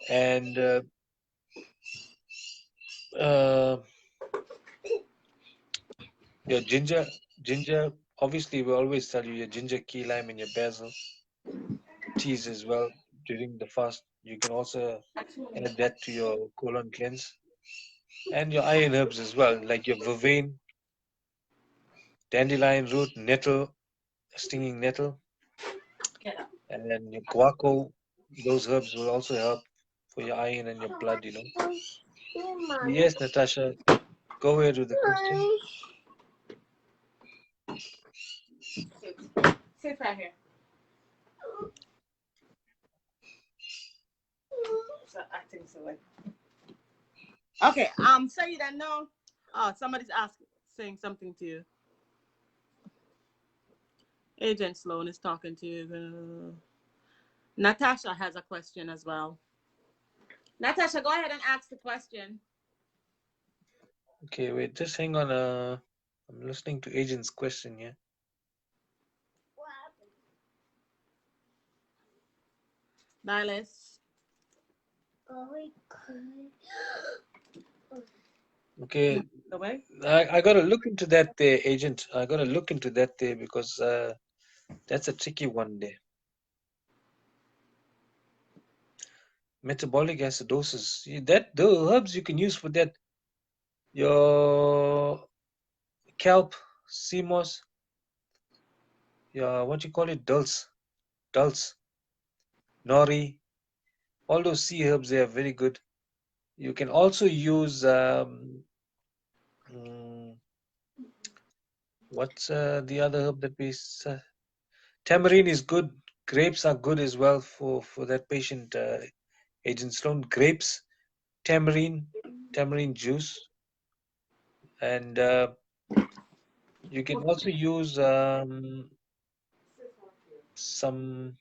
And uh, your ginger. Obviously, we always tell you your ginger, key lime, and your basil teas as well during the fast. You can also add that to your colon cleanse and your iron herbs as well, like your vervain, dandelion root, nettle, stinging nettle,
Get up.
and then your guaco. Those herbs will also help for your iron and your blood. Yes, Natasha, go ahead with the question.
Sit. Sit right here. So I think so. Okay. Say you don't know. Oh, somebody's asking, saying something to you. Agent Sloan is talking to you. Natasha has a question as well. Natasha, go ahead and ask the question.
Okay, wait, just hang on. I'm listening to Agent's question here.
Niles.
Okay,
Away.
I gotta look into that there, Agent. I gotta look into that there because that's a tricky one there. Metabolic acidosis. That the herbs you can use for that. Your kelp, sea moss, your what you call it, dulse, nori. All those sea herbs they are very good. You can also use mm, what's the other herb that tamarind is good. Grapes are good as well for that patient. Agent Sloan, grapes, tamarind juice, and you can also use some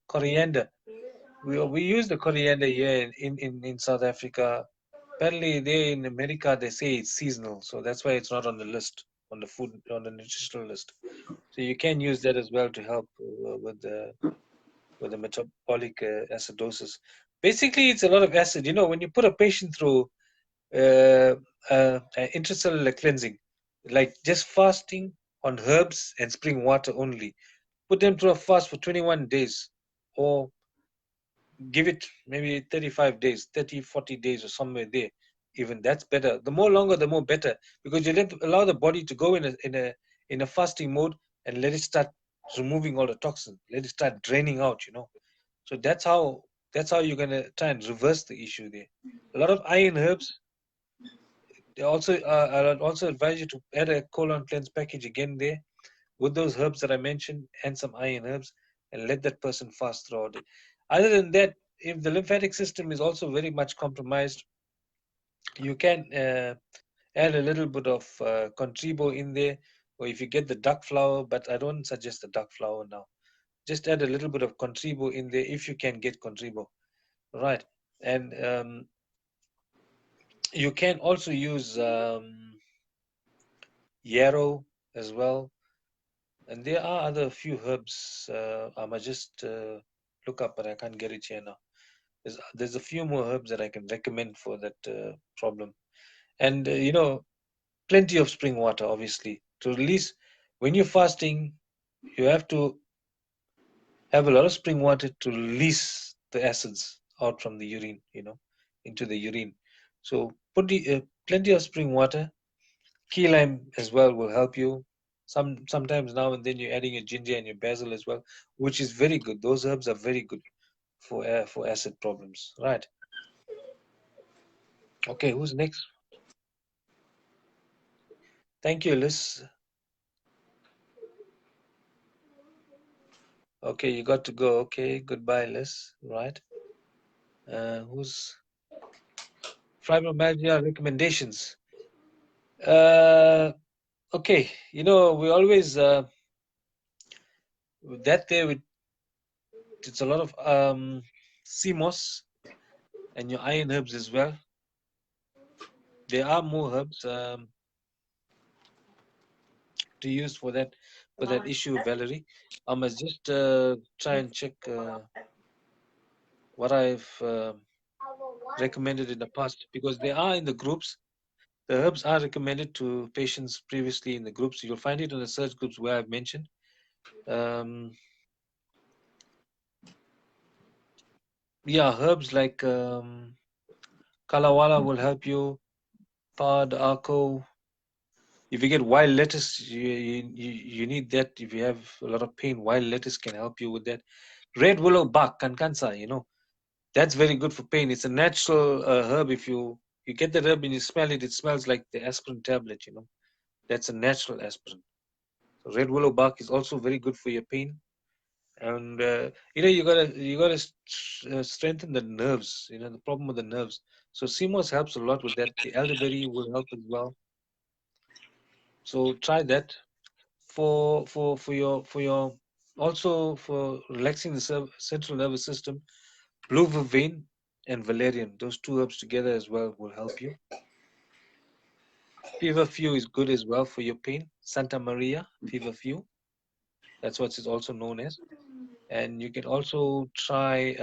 coriander. We use the coriander here in South Africa. Apparently, there in America they say it's seasonal, so that's why it's not on the list on the food on the nutritional list. So you can use that as well to help with the metabolic acidosis. Basically, it's a lot of acid. When you put a patient through intracellular cleansing, like just fasting on herbs and spring water only, put them through a fast for 21 days, or give it maybe 35 days, 30, 40 days, or somewhere there. Even that's better. The more longer, the more better, because allow the body to go in a fasting mode and let it start removing all the toxin, let it start draining out. So that's how you're gonna try and reverse the issue there. A lot of iron herbs. They also I'll also advise you to add a colon cleanse package again there with those herbs that I mentioned and some iron herbs, and let that person fast throughout it. Other than that, if the lymphatic system is also very much compromised, you can add a little bit of contribo in there, or if you get the duck flower, but I don't suggest the duck flower now. Just add a little bit of contribo in there if you can get contribo, right? And you can also use yarrow as well. And there are other few herbs. I might just look up, but I can't get it here now. There's a few more herbs that I can recommend for that problem. And plenty of spring water, obviously, to release. When you're fasting, you have to have a lot of spring water to release the acids out from the urine, into the urine. So put plenty of spring water. Key lime as well will help you. Sometimes now and then you're adding your ginger and your basil as well, which is very good. Those herbs are very good for acid problems. Right. Okay, who's next? Thank you, Liz. Okay, you got to go. Okay, goodbye, Liz. Right. Who's fibromyalgia recommendations? Okay, we always with that there. It's a lot of sea moss, and your iron herbs as well. There are more herbs to use for that issue, Valerie. I must just try and check what I've recommended in the past, because they are in the groups. The herbs are recommended to patients previously in the groups. You'll find it in the search groups where I've mentioned. Um, yeah, herbs like kalawala will help you. Pad, arco. If you get wild lettuce, you need that. If you have a lot of pain, wild lettuce can help you with that. Red willow bark, kankansa, that's very good for pain. It's a natural herb. If you get the herb and you smell it, it smells like the aspirin tablet. That's a natural aspirin. So red willow bark is also very good for your pain. And you gotta strengthen the nerves. The problem with the nerves. So CMOS helps a lot with that. The elderberry will help as well. So try that for your also for relaxing the central nervous system. Blue vervain and valerian, those two herbs together as well will help you. Feverfew is good as well for your pain. Santa Maria feverfew, that's what it's also known as. And you can also try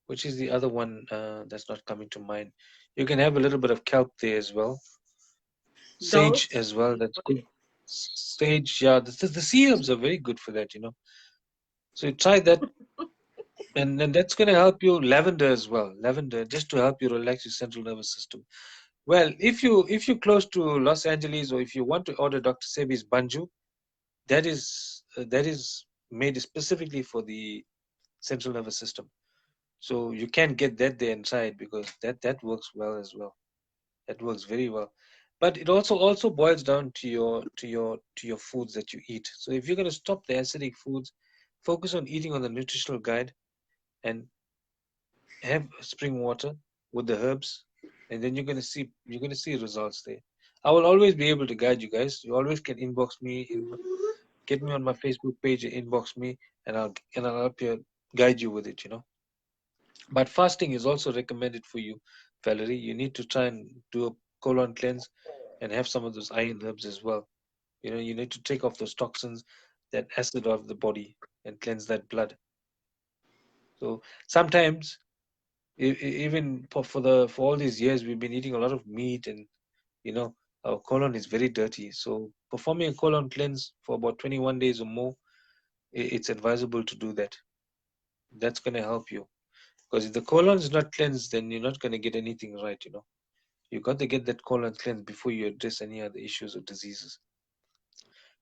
which is the other one that's not coming to mind. You can have a little bit of kelp there as well. Sage
Those.
as well, that's good. Sage, yeah, the sea herbs are very good for that. So you try that, and that's going to help you. Lavender as well, lavender, just to help you relax your central nervous system. Well, if you're close to Los Angeles, or if you want to order Dr. Sebi's banju, that is made specifically for the central nervous system. So you can get that there inside, because that works well as well. That works very well. But it also boils down to your foods that you eat. So if you're going to stop the acidic foods, focus on eating on the nutritional guide, and have spring water with the herbs, and then you're gonna see results there. I will always be able to guide you guys. You always can inbox me, get me on my Facebook page, and inbox me, and I'll help you, guide you with it. But fasting is also recommended for you, Valerie. You need to try and do a colon cleanse, and have some of those iron herbs as well. You need to take off those toxins, that acid out of the body, and cleanse that blood. So sometimes, even for all these years, we've been eating a lot of meat, and you know our colon is very dirty. So performing a colon cleanse for about 21 days or more, it's advisable to do that. That's going to help you, because if the colon is not cleansed, then you're not going to get anything right. You got to get that colon cleansed before you address any other issues or diseases.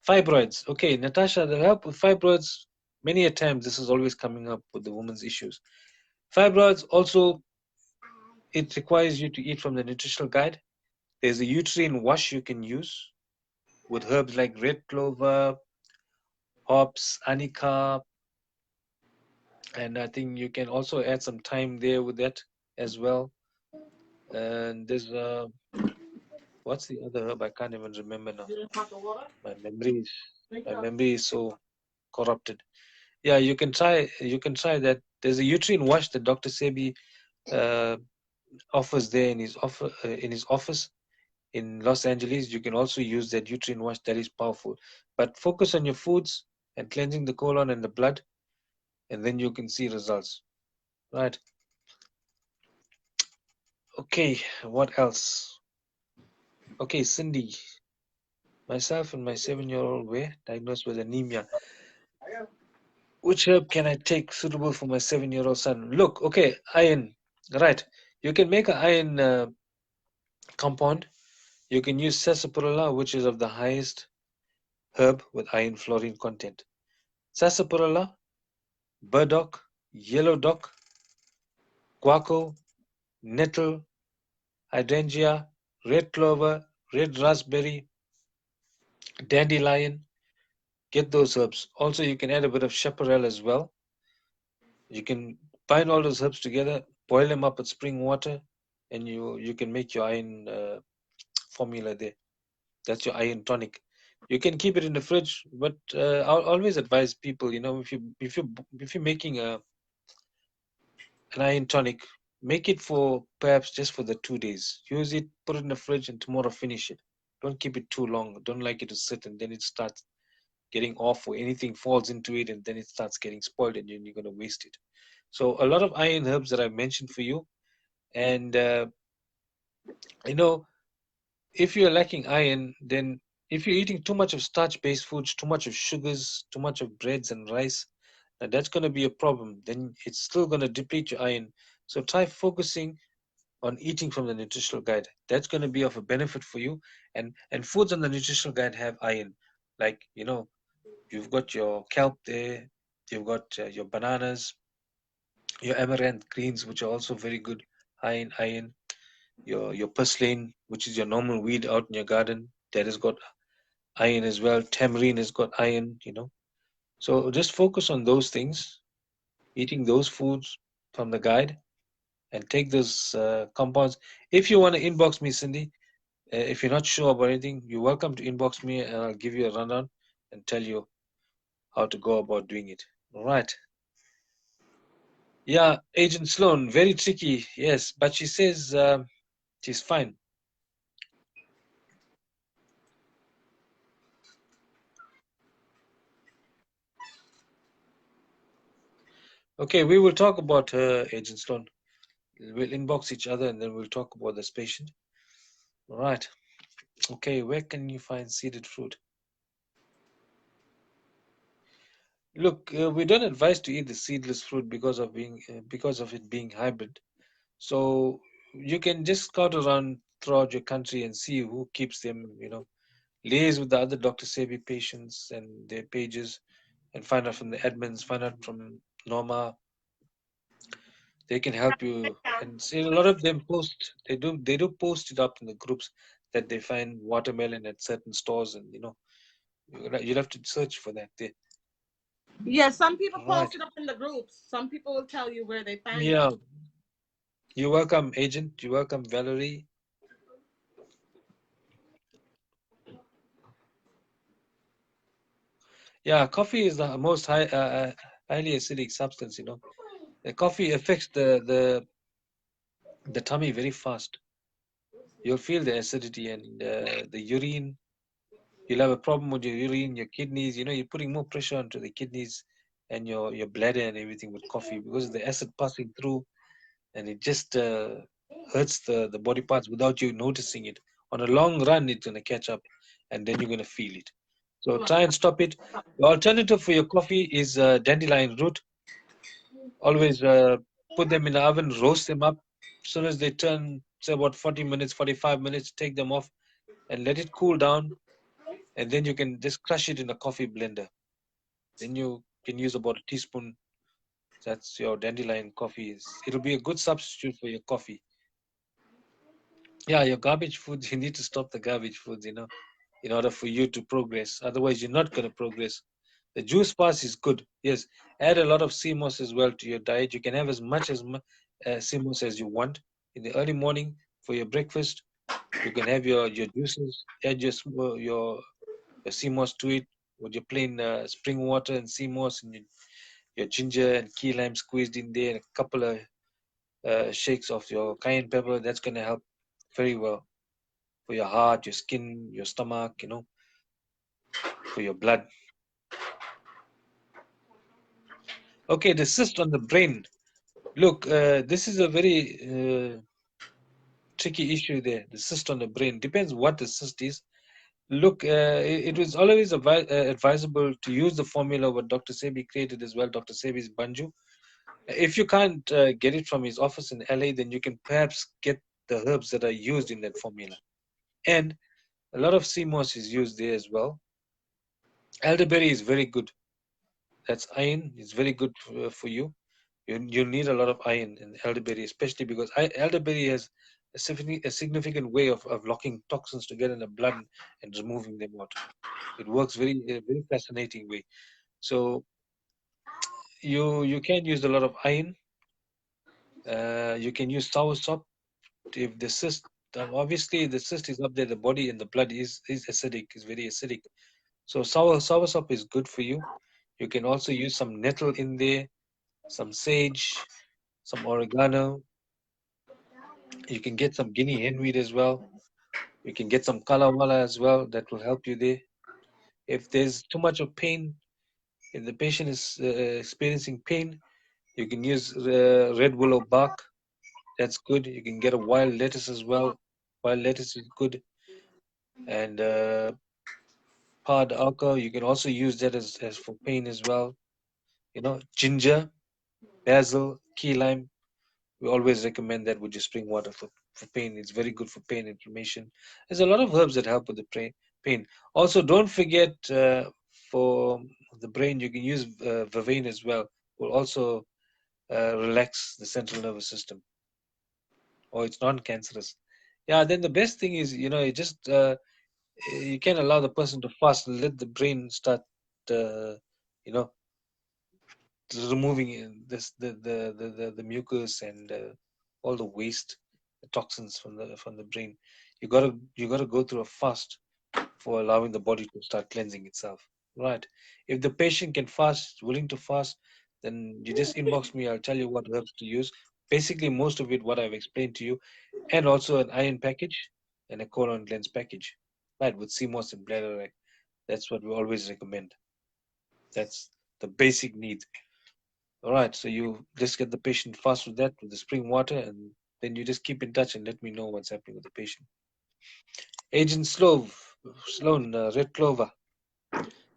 Fibroids, okay, Natasha, the help with fibroids, many a times this is always coming up with the woman's issues. Fibroids also, it requires you to eat from the nutritional guide. There's a uterine wash you can use with herbs like red clover, hops, anika, and I think you can also add some thyme there with that as well. And there's what's the other herb? I can't even remember now. My memory is my memory is so corrupted. Yeah, you can try that. There's a uterine wash that Dr. Sebi uh, offers there in his office in Los Angeles. You can also use that uterine wash. That is powerful. But focus on your foods and cleansing the colon and the blood, and then you can see results. Right. Okay. What else? Okay, Cindy. Myself and my 7-year-old were diagnosed with anemia. Which herb can I take suitable for my 7-year-old son? Look, okay, iron. Right. You can make an iron compound. You can use sarsaparilla, which is of the highest herb with iron fluorine content. Sarsaparilla, burdock, yellow dock, guaco, nettle, hydrangea, red clover, red raspberry, dandelion. Get those herbs. Also, you can add a bit of chaparral as well. You can bind all those herbs together, boil them up with spring water, and you can make your iron formula there. That's your iron tonic. You can keep it in the fridge, but I'll always advise people, if you're making an iron tonic, make it for perhaps just for the 2 days. Use it, put it in the fridge, and tomorrow finish it. Don't keep it too long. Don't like it to sit and then it starts getting off or anything falls into it and then it starts getting spoiled and then you're going to waste it. So a lot of iron herbs that I mentioned for you, and you know, if you're lacking iron, then if you're eating too much of starch-based foods, too much of sugars, too much of breads and rice, that's going to be a problem. Then it's still going to deplete your iron. So try focusing on eating from the nutritional guide. That's going to be of a benefit for you. And foods on the nutritional guide have iron, like you've got your kelp there, you've got your bananas, your amaranth greens, which are also very good high in iron. Your purslane, which is your normal weed out in your garden, that has got iron as well. Tamarind has got iron. So just focus on those things, eating those foods from the guide, and take those compounds. If you want to inbox me, Cindy, if you're not sure about anything, you're welcome to inbox me, and I'll give you a rundown and tell you how to go about doing it. All right. Yeah, Agent Sloan, very tricky. Yes, but she says she's fine. Okay, we will talk about her, Agent Sloan. We'll inbox each other and then we'll talk about this patient. All right. Okay, where can you find seeded fruit? Look, we don't advise to eat the seedless fruit because of it being hybrid. So you can just scout around throughout your country and see who keeps them. Liaise with the other Dr. Sebi patients and their pages, and find out from the admins, find out from Norma. They can help you. And see, a lot of them post. They do post it up in the groups that they find watermelon at certain stores, and you'll have to search for that.
Yeah, some people
All right.
post it up in the groups. Some people will tell you where they find them.
Yeah. You're welcome, Agent. You're welcome, Valerie. Yeah, coffee is the most highly acidic substance. The coffee affects the tummy very fast. You'll feel the acidity and the urine. You'll have a problem with your urine, your kidneys. You're putting more pressure onto the kidneys and your bladder and everything with coffee because of the acid passing through, and it just hurts the body parts without you noticing it. On a long run, it's gonna catch up, and then you're gonna feel it. So try and stop it. The alternative for your coffee is dandelion root. Always put them in the oven, roast them up. As soon as they turn, say about 40 minutes, 45 minutes, take them off and let it cool down. And then you can just crush it in a coffee blender. Then you can use about a teaspoon. That's your dandelion coffee. It'll be a good substitute for your coffee. Yeah, your garbage foods, you need to stop the garbage foods, in order for you to progress. Otherwise, you're not going to progress. The juice pass is good. Yes, add a lot of sea moss as well to your diet. You can have as much sea moss as you want. In the early morning for your breakfast, you can have your juices. Add your sea moss to it with your plain spring water and sea moss and your ginger and key lime squeezed in there, and a couple of shakes of your cayenne pepper. That's going to help very well for your heart, your skin, your stomach, for your blood. Okay, the cyst on the brain. Look, this is a very tricky issue there. The cyst on the brain depends what the cyst is. Look, it was always advisable to use the formula what Dr. Sebi created as well, Dr. Sebi's Banju. If you can't get it from his office in LA, then you can perhaps get the herbs that are used in that formula. And a lot of sea moss is used there as well. Elderberry is very good. That's iron. It's very good for you. You need a lot of iron in elderberry, especially because elderberry has a significant way of locking toxins together in the blood and removing them out. It works very fascinating way. So you can use a lot of iron. You can use soursop if the cyst. obviously the cyst is up there. The body and the blood is acidic, is very acidic. So soursop is good for you. You can also use some nettle in there, some sage, some oregano. You can get some guinea henweed as well. You can get some kalawala as well. That will help you there. If there's too much of pain, if the patient is experiencing pain, you can use red willow bark. That's good. You can get a wild lettuce as well. Wild lettuce is good. And powdered alcohol, you can also use that as for pain as well. Ginger, basil, key lime. We always recommend that with your spring water for pain. It's very good for pain, inflammation. There's a lot of herbs that help with the pain. Also, don't forget for the brain, you can use vervain as well. Will also relax the central nervous system, or it's non-cancerous. Yeah, then the best thing is, you just you can allow the person to fast and let the brain start, uh, you know, removing the mucus and all the waste, the toxins from the brain. You gotta go through a fast for allowing the body to start cleansing itself. Right. If the patient can fast, willing to fast, then you just inbox me. I'll tell you what herbs to use. Basically, most of it what I've explained to you, and also an iron package and a colon cleanse package. Right, with CMOS and bladder. That's what we always recommend. That's the basic need. All right, so you just get the patient fast with that, with the spring water, and then you just keep in touch and let me know what's happening with the patient. Agent Sloan, red clover.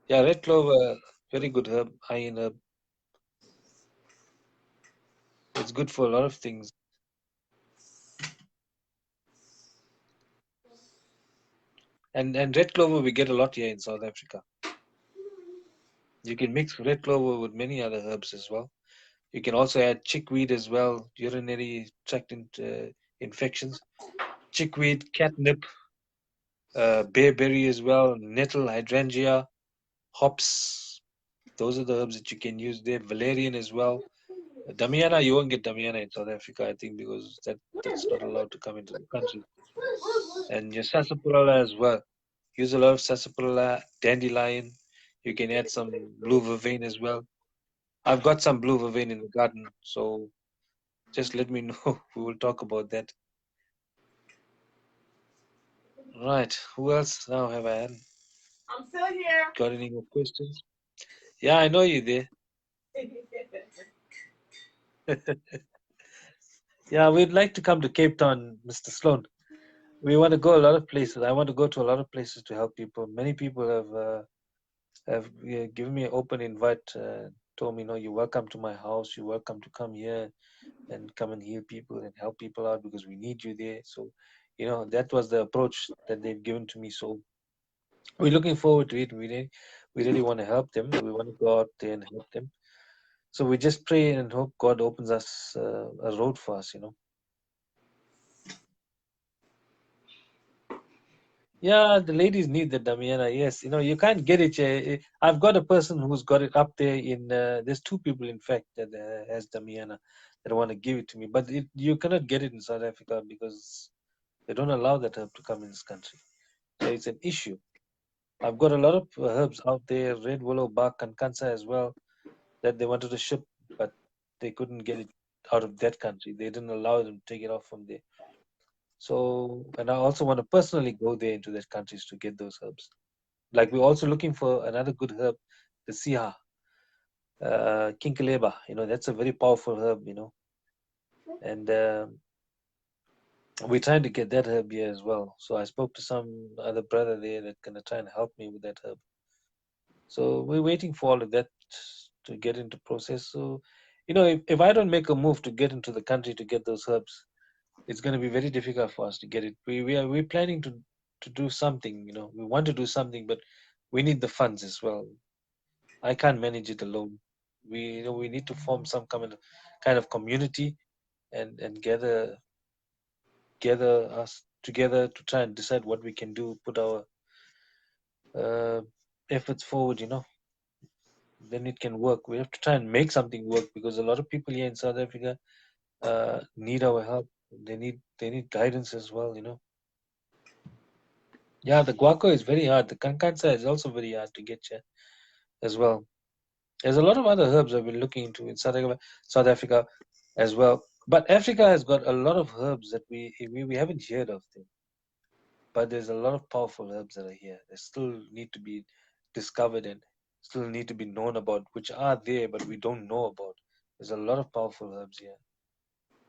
Yeah, red clover, very good herb, iron herb. It's good for a lot of things. And red clover we get a lot here in South Africa. You can mix red clover with many other herbs as well. You can also add chickweed as well, urinary tract infections. Chickweed, catnip, bearberry as well, nettle, hydrangea, hops. Those are the herbs that you can use there. Valerian as well. Damiana, you won't get Damiana in South Africa, I think, because that's not allowed to come into the country. And your sarsaparilla as well. Use a lot of sarsaparilla, dandelion. You can add some blue vervain as well. I've got some blue vervain in the garden, so just let me know. We will talk about that. Right. Who else now have I had?
I'm still here.
Got any more questions? Yeah, I know you there. Yeah, we'd like to come to Cape Town, Mr. Sloan. We want to go a lot of places. I want to go to a lot of places to help people. Many people have given me an open invite, told me, no, you're welcome to my house. You're welcome to come here and come and heal people and help people out because we need you there. So, that was the approach that they've given to me. So we're looking forward to it. We really want to help them. We want to go out there and help them. So we just pray and hope God opens us a road for us. Yeah, the ladies need the Damiana. Yes, you can't get it. I've got a person who's got it up there there's two people, in fact, that has Damiana that want to give it to me. But you cannot get it in South Africa because they don't allow that herb to come in this country. So it's an issue. I've got a lot of herbs out there, red willow bark and kansa as well, that they wanted to ship, but they couldn't get it out of that country. They didn't allow them to take it off from there. So, and I also want to personally go there into those countries to get those herbs. Like we're also looking for another good herb, the siha, kinkeleba. That's a very powerful herb. And we're trying to get that herb here as well. So I spoke to some other brother there that's gonna try and help me with that herb. So we're waiting for all of that to get into process. So, if I don't make a move to get into the country to get those herbs, it's going to be very difficult for us to get it. We're planning to do something. We want to do something, but we need the funds as well. I can't manage it alone. We need to form some kind of community and gather us together to try and decide what we can do, put our uh, efforts forward. Then it can work. We have to try and make something work because a lot of people here in South Africa need our help. They need guidance as well. Yeah, the guaco is very hard. The cancansa is also very hard to get here as well. There's a lot of other herbs I've been looking into in South Africa as well. But Africa has got a lot of herbs that we haven't heard of them. But there's a lot of powerful herbs that are here. They still need to be discovered and still need to be known about, which are there but we don't know about. There's a lot of powerful herbs here.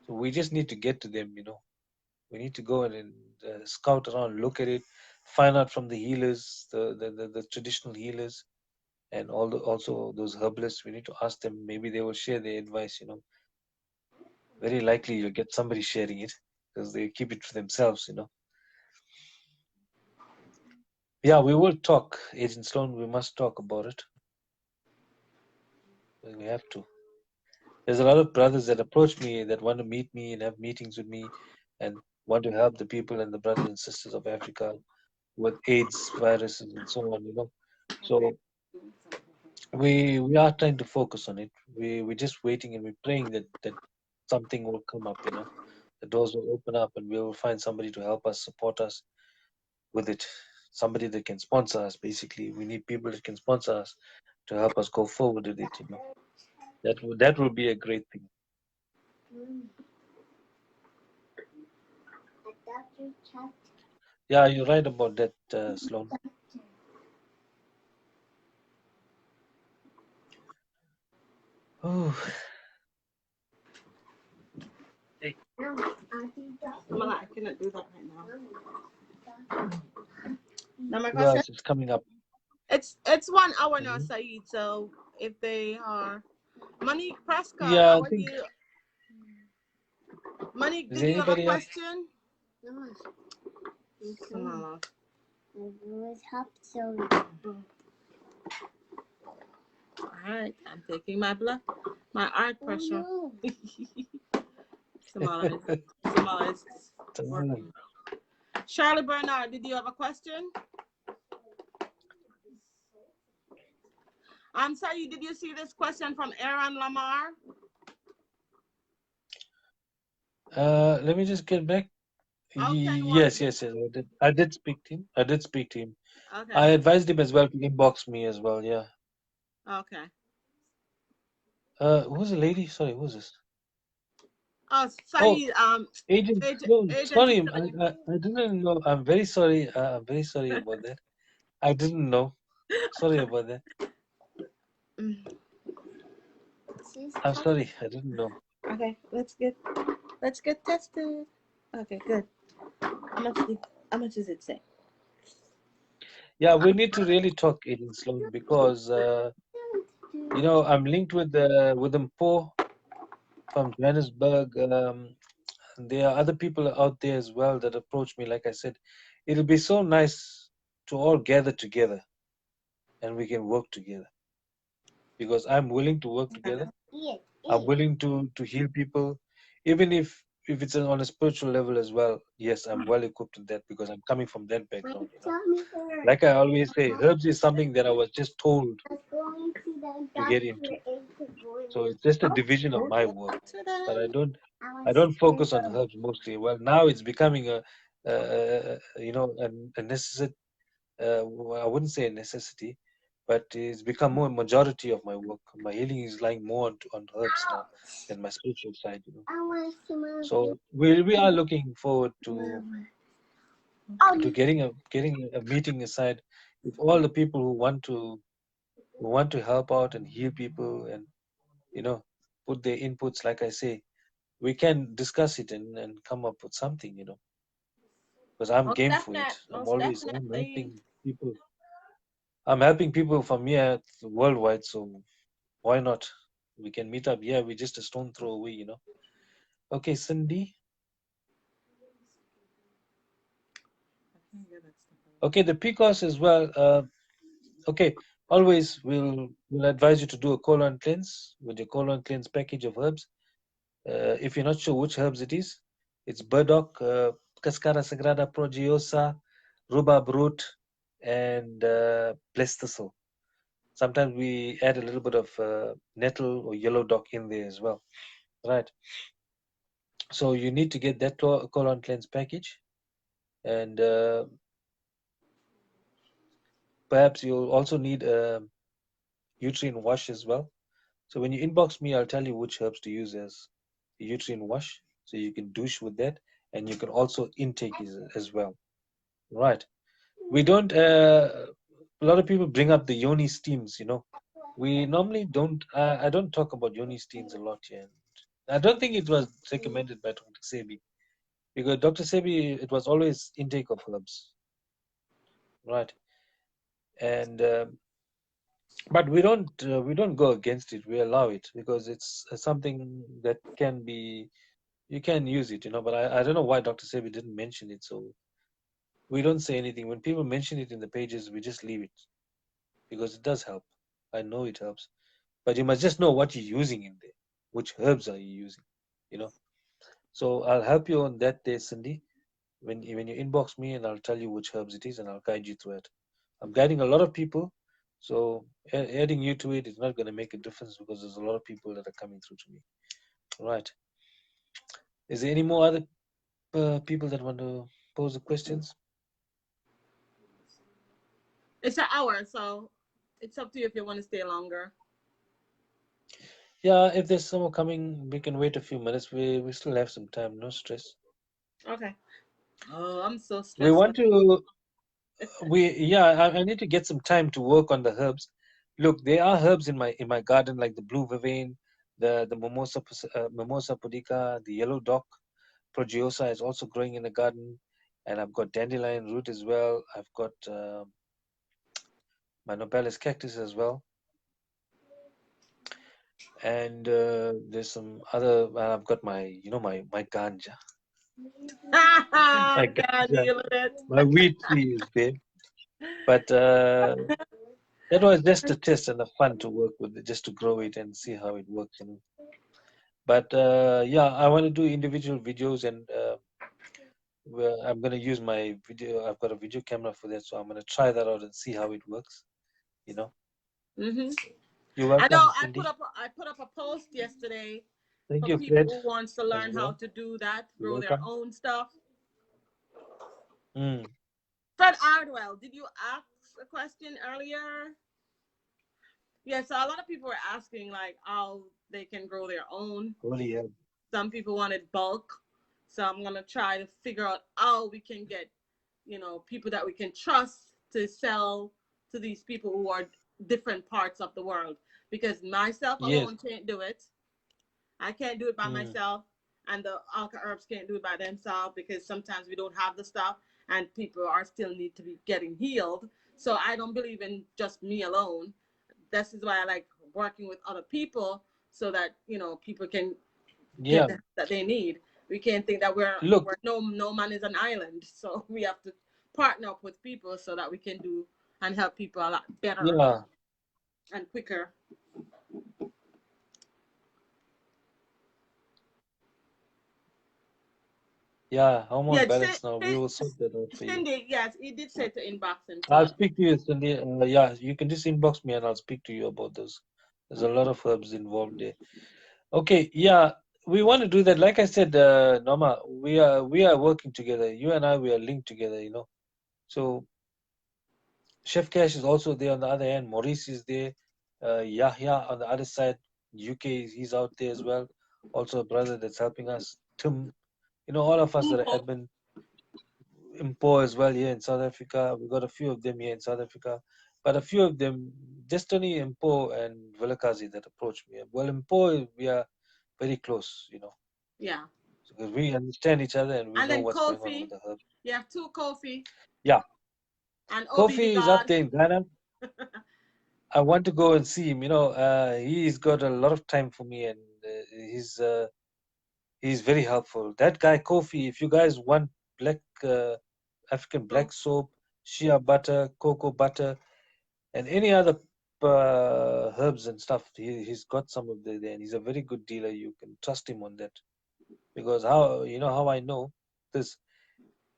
So we just need to get to them. We need to go and scout around, look at it, find out from the healers, the traditional healers, and also those herbalists. We need to ask them. Maybe they will share their advice. Very likely you'll get somebody sharing it because they keep it for themselves. Yeah, we will talk, Agent Sloan. We must talk about it. We have to. There's a lot of brothers that approach me that want to meet me and have meetings with me and want to help the people and the brothers and sisters of Africa with AIDS viruses and so on. So we are trying to focus on it. We're just waiting and we're praying that something will come up. The doors will open up and we will find somebody to help us, support us with it. Somebody that can sponsor us. Basically, we need people that can sponsor us to help us go forward with it. That will be a great thing. Yeah, you're right about that, Sloan. Oh, hey,
Mama, I cannot do that right now. Now my
who
question.
else is coming up?
It's 1 hour now,
Mhm.
Saeed. So if they are Monique Prescott,
Yeah,
how
I
are
think.
you? Monique,
Is
did
there
you have a
anybody else?
question? Mama. All right, I'm taking my art pressure. Samala is working. Charlie Bernard, did you have a question? I'm sorry, did you see this question from Aaron Lamar?
Let me just get back.
Okay, well,
Yes. I did speak to him. I did speak to him. I
okay,
advised him as well to inbox me as well. Yeah.
okay.
Who's the lady? Sorry, who's this?
Oh,
Oh,
Saeed,
Agent
agent,
Sloan.
agent is
Sorry,
telling you.
I didn't know. I'm very sorry. I'm very sorry about that. I didn't know. Sorry about that. I'm sorry. I didn't know.
Okay, let's get tested. Okay, good. How much did, how much does it say?
Yeah, we need to really talk, Agent Sloan, because I'm linked with them Poor from Johannesburg. There are other people out there as well that approach me. Like I said, it'll be so nice to all gather together and we can work together because I'm willing to work together. I'm willing to heal people, even if it's on a spiritual level as well. Yes, I'm well equipped in that because I'm coming from that background. Like I always say, herbs is something that I was just told to get into. So it's just a division of my work, but I don't focus on herbs mostly. Well, now it's becoming a necessity. Well, I wouldn't say a necessity, but it's become more majority of my work. My healing is lying more on herbs now than my spiritual side. So we are looking forward to getting a meeting aside with all the people who want to help out and heal people and you know put their inputs. Like I say, we can discuss it and come up with something. Because I'm
Most
game for it.
definite,
I'm
most
always I'm
definitely.
helping people. I'm helping people from here worldwide. So why not? We can meet up. Yeah, we're just a stone throw away. Okay, Cindy. Okay, the PCOS as well. Okay, always we'll advise you to do a colon cleanse with your colon cleanse package of herbs. If you're not sure which herbs it is, it's burdock, cascara sagrada progeosa, rhubarb root, and blessed thistle. Sometimes we add a little bit of nettle or yellow dock in there as well. Right. So you need to get that colon cleanse package, and Perhaps you'll also need a uterine wash as well. So when you inbox me, I'll tell you which herbs to use as a uterine wash. So you can douche with that, and you can also intake as well. Right. We don't. A lot of people bring up the yoni steams. We normally don't. I don't talk about yoni steams a lot here. I don't think it was recommended by Dr. Sebi because Dr. Sebi, it was always intake of herbs, right? And but we don't go against it. We allow it because it's something that can be you can use it, But I don't know why Dr. Sebi didn't mention it, so we don't say anything. When people mention it in the pages, we just leave it because it does help. I know it helps, but you must just know what you're using in there. Which herbs are you using? You know. So I'll help you on that day, Cindy. When you inbox me, and I'll tell you which herbs it is, and I'll guide you through it. I'm guiding a lot of people, so adding you to it is not going to make a difference because there's a lot of people that are coming through to me. All right. Is there any more other people that want to pose the questions?
It's an hour, so it's up to you if you want to stay longer.
Yeah, if there's someone coming, we can wait a few minutes. We still have some time. No stress.
Okay. Oh, I'm so
We
stressed.
want to. I need to get some time to work on the herbs. Look, there are herbs in my garden like the blue vervain, the mimosa pudica, the yellow dock. Progeosa is also growing in the garden, and I've got dandelion root as well. I've got my Nopales cactus as well, and there's some other. I've got my ganja, my
God,
ganja,
deal with it.
my weed tree is there. But that was just a test and a fun to work with, just to grow it and see how it works. But yeah, I want to do individual videos, and well, I'm gonna use my video. I've got a video camera for that, so I'm gonna try that out and see how it works. You know.
Hmm.
You're
I know.
welcome,
I put
Cindy.
up. I put up a post yesterday
Thank
for
you,
people
Fred,
who wants to
as
learn how
well.
to do that,
You're
grow their
welcome.
own stuff.
Mm.
Fred Ardwell, did you ask a question earlier? Yeah. So a lot of people were asking like how they can grow their own.
Holy hell.
Some people wanted bulk. So I'm gonna try to figure out how we can get, people that we can trust to sell to these people who are different parts of the world. Because myself
Yes.
alone can't do it. I can't do it by
Mm.
myself, and the alka herbs can't do it by themselves because sometimes we don't have the stuff, and people are still need to be getting healed. So I don't believe in just me alone. This is why I like working with other people so that people can get
Yeah.
the help that they need. We can't think that we're
Look.
no man is an island. So we have to partner up with people so that we can do and help people a lot better
Yeah.
and quicker.
Yeah. Hormone
Yeah,
balance now. We will sort that out for you.
Cindy, yes, he did say to inbox him.
I'll
So
speak to you, Cindy. Yeah, you can just inbox me and I'll speak to you about those. There's a lot of herbs involved there. Okay. Yeah. We want to do that. Like I said, Norma, we are working together. You and I, we are linked together. So Chef Cash is also there on the other end. Maurice is there. Yahya on the other side. UK, he's out there as well. Also a brother that's helping us. Tim, all of us that are admin Impo as well here in South Africa. We got a few of them here in South Africa, but a few of them, just only Impo and Vilakazi that approached me. Well, Impo, we are very close,
yeah,
because we understand each other and we
and
know
then
what's going on with
Kofi,
the herbs.
you have two Kofi
Yeah,
and Obi the
Kofi is up
God.
there in Ghana. I want to go and see him. He's got a lot of time for me, and he's very helpful. That guy Kofi, if you guys want black African
So
black soap, shea butter, cocoa butter, and any other herbs and stuff, he's got some of there, and he's a very good dealer. You can trust him on that because how I know this.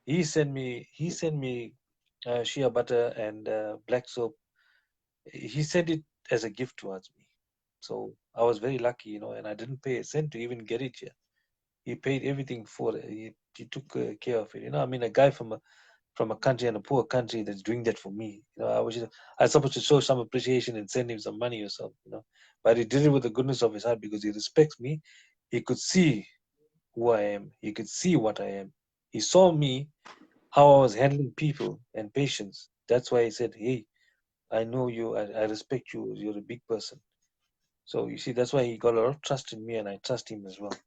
He sent me shea butter and black soap. He sent it as a gift towards me. So I was very lucky, and I didn't pay a cent to even get it here. He paid everything for it. He took care of it. I mean, a guy from a country and a poor country that's doing that for me. I was supposed to show some appreciation and send him some money or something. But he did it with the goodness of his heart because he respects me. He could see who I am. He could see what I am. He saw me how I was handling people and patients. That's why he said, "Hey, I know you. I respect you. You're a big person." So you see, that's why he got a lot of trust in me, and I trust him as well.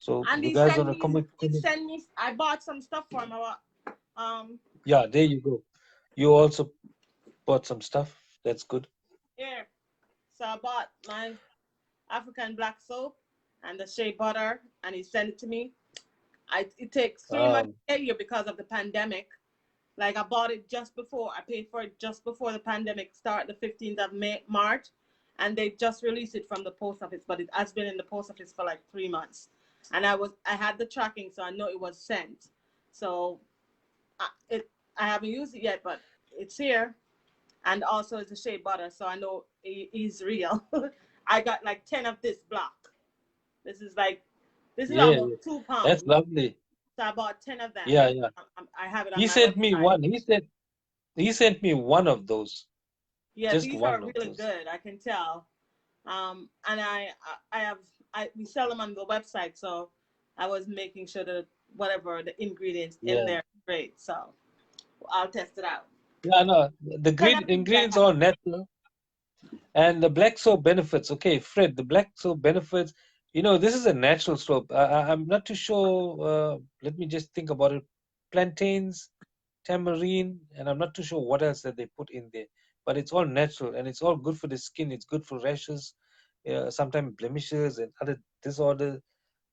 So
And
you guys wanna come with?
he sent me, I bought some stuff for him.
Yeah, there you go. You also bought some stuff. That's good.
Here. So I bought my African black soap and the shea butter, and he sent it to me. It takes 3 months
Um,
to get here because of the pandemic. Like I bought it just before, I paid for it just before the pandemic started, the 15th of March, and they just released it from the post office, but it has been in the post office for like 3 months. And I had the tracking, so I know it was sent. So I haven't used it yet, but it's here. And also it's a shea butter, so I know he's real. I got like 10 of this block. This is like, this is
yeah,
almost
yeah. That's
£2.
lovely.
So I bought 10 of them.
Yeah, yeah.
I have it on
He
my
sent me
website.
one. He sent me one of those.
Yeah,
Just
these are
one of
really
those.
good. I can tell. And I have, we sell them on the website, so I was making sure that whatever the ingredients in
Yeah.
there are great. So I'll test it out.
Yeah, no. The
10
green
of these I
ingredients
have.
are all natural. And the black soap benefits. Okay, Fred, the black soap benefits. This is a natural soap. I'm not too sure. Let me just think about it. Plantains, tamarind, and I'm not too sure what else that they put in there. But it's all natural and it's all good for the skin. It's good for rashes, sometimes blemishes and other disorders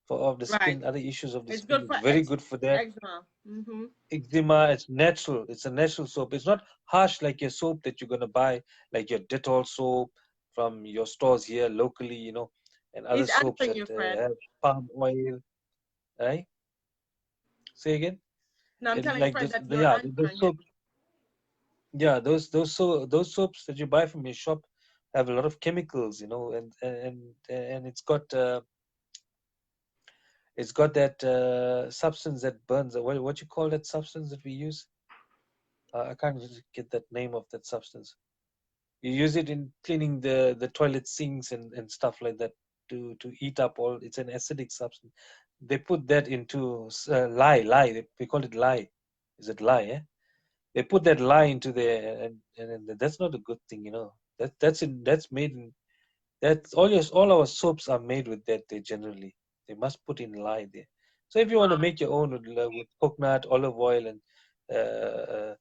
of the
Right.
skin, other issues of the
It's
skin.
good for
It's very good for that.
eczema. Mm-hmm.
Eczema, it's natural. It's a natural soap. It's not harsh like your soap that you're gonna buy, like your Dettol soap from your stores here locally, and other
He's
soaps
answering
that
you, Fred.
have palm oil. Right? Say again.
No, I'm telling
Like
Fred
this,
that you're
yeah, those
answering him.
soaps. Yeah, those soaps that you buy from your shop have a lot of chemicals, and it's got that substance that burns. What you call that substance that we use? I can't really get that name of that substance. You use it in cleaning the toilet sinks and stuff like that to eat up all. It's an acidic substance. They put that into lye. We call it lye. Is it lye? Eh? They put that lye into there, and that's not a good thing. That's made in that's all our soaps are made with that. They must put in lye there. So if you want to
Uh,
make your own with coconut, olive oil, and uh,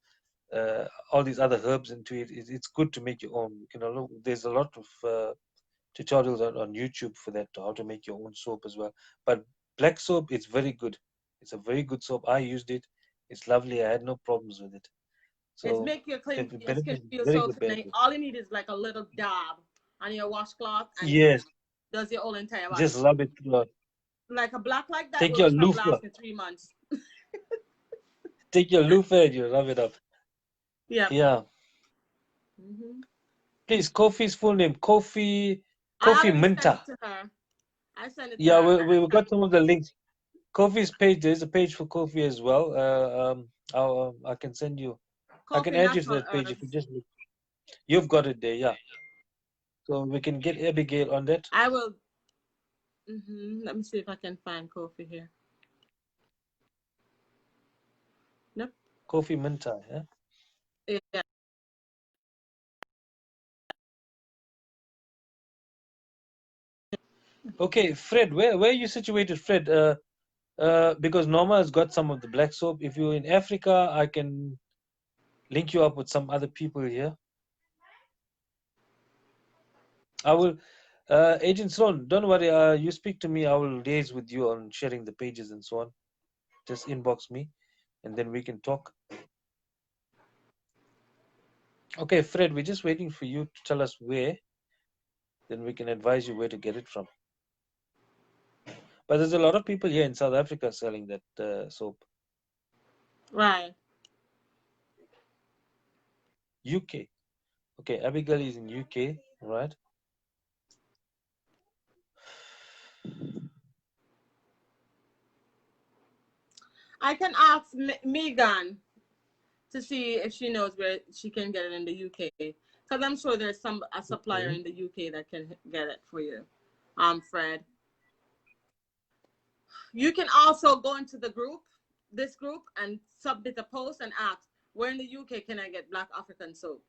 all these other herbs into it. It's good to make your own. There's a lot of tutorials on YouTube for that, how to make your own soap as well. But black soap, it's very good. It's a very good soap. I used it. It's lovely. I had no problems with it.
it's
So
make your clean
the
your skin
benefit,
feel
very
so
good
clean.
benefit.
All you need is like a little dab on your washcloth, and it
Yes,
does your whole entire body.
just rub it through.
Like a black like that
Take
will
your
start
loofah.
lasting 3 months.
Take your loofah and you rub it up.
Yep.
Yeah.
Hmm.
Please, Kofi's full name, Kofi,
I
Kofi
already sent
Minta.
it to her. I sent it to
Yeah,
her.
we got some of the links. Kofi's page, there's a page for Kofi as well. I can send you, I can
Coffee
add you to
natural
that page if you
herbs.
just look. You've got it there, yeah. So we can get Abigail on that.
I will. Let me see if I can find coffee here. Nope.
Kofi Minta, yeah.
Yeah.
Okay, Fred, where are you situated, Fred? Because Norma has got some of the black soap. If you're in Africa, I can link you up with some other people here. I will, Agent Sloan, don't worry. You speak to me. I will liaise with you on sharing the pages and so on. Just inbox me, and then we can talk. Okay, Fred, we're just waiting for you to tell us where, then we can advise you where to get it from. But there's a lot of people here in South Africa selling that soap.
Right.
UK. Okay, Abigail is in UK, right?
I can ask Megan. to see if she knows where she can get it in the UK. Because I'm sure there's a supplier in the UK that can get it for you. Fred. You can also go into this group, and submit a post and ask, where in the UK can I get Black African soap?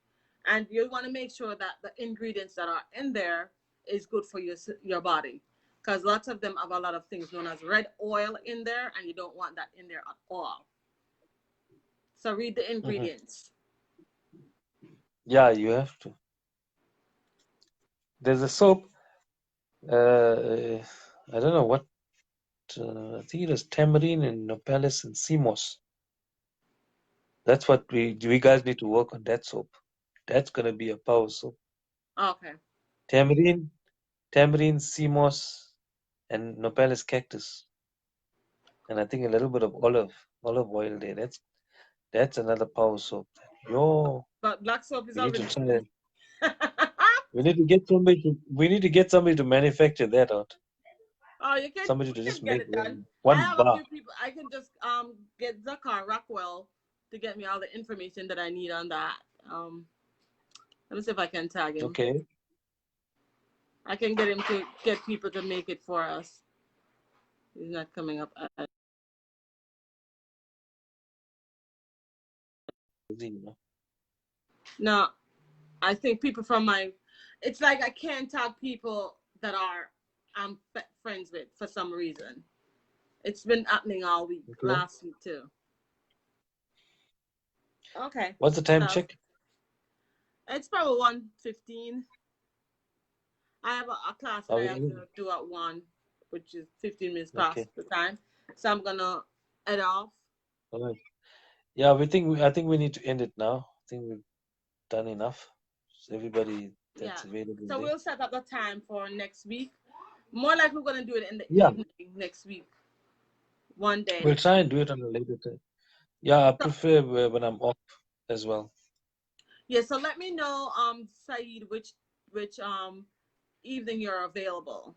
And you want to make sure that the ingredients that are in there is good for your body. Because lots of them have a lot of things known as red oil in there, and you don't want that in there at all. So read the ingredients.
Yeah, you have to. There's a soap. I don't know what. I think it was tamarind and nopales and CMOS. That's what we guys need to work on. That soap. That's gonna be a power soap.
Okay.
Tamarind, CMOS, and nopales cactus, and I think a little bit of olive oil there. That's another power soap. Yo,
But black soap is
we need to
already
try
in.
that. We need to get somebody to. We need to get somebody to manufacture that out.
Oh,
Somebody to
we
just
can get
make
it done. I
one
have a
bar.
few people. I can just get Zakar Rockwell to get me all the information that I need on that. Let me see if I can tag him.
Okay.
I can get him to get people to make it for us. He's not coming up. No, I think people from my. It's like I can't tag people that I'm friends with for some reason. It's been happening all week,
Okay.
last week too. Okay.
What's the time
So
check?
it's probably 1:15. I have a class that
Are
I
we
have
in?
to do at 1, which is 15 minutes
Okay.
past the time. So I'm gonna head off.
All right. Yeah, I think we need to end it now. I think we've done enough. So everybody that's
Yeah.
available
So
there.
we'll set up the time for next week. More like we're gonna do it in the
Yeah.
evening next week. One day
We'll
next
try
week.
and do it on a later time. Yeah, I
So,
prefer when I'm off as well.
yeah, so let me know, Saeed, which evening you're available.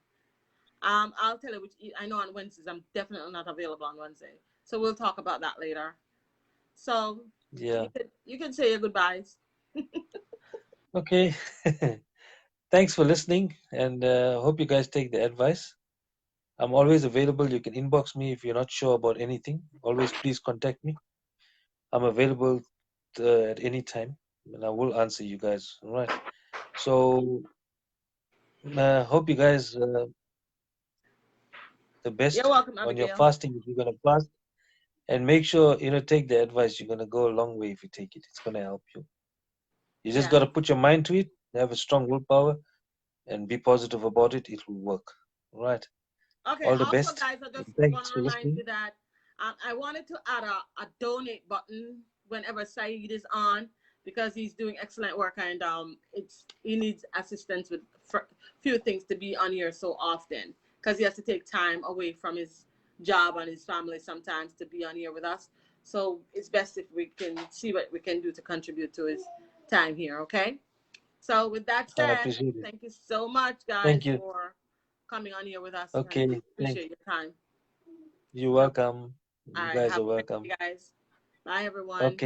I'll tell you I know on Wednesdays I'm definitely not available on Wednesday. So we'll talk about that later. So
Yeah.
you can say your goodbyes.
Okay. Thanks for listening, and hope you guys take the advice. I'm always available. You can inbox me if you're not sure about anything. Always please contact me. I'm available at any time, and I will answer you guys. All right. So hope you guys the
You're
best
welcome,
on your
Abigail.
fasting if you're gonna fast, and make sure take the advice. You're gonna go a long way if you take it. It's gonna help you. You just
Yeah.
gotta put your mind to it. Have a strong willpower, and be positive about it. It will work. All right.
Okay.
All the
Also,
best.
guys, I just want
Thanks
to
for
remind
listening.
you that I wanted to add a donate button whenever Saeed is on, because he's doing excellent work, and he needs assistance with few things to be on here so often, because he has to take time away from his job and his family sometimes to be on here with us. So it's best if we can see what we can do to contribute to his time here. Okay. So with that
I
said,
appreciate it.
thank you so much,
Thank
guys,
you.
for coming on here with us. I
Okay.
really
Thanks.
appreciate your time.
You're
Okay.
welcome.
All
You
right.
guys
Have
are
a great
welcome.
day, guys. Bye, everyone.
Okay.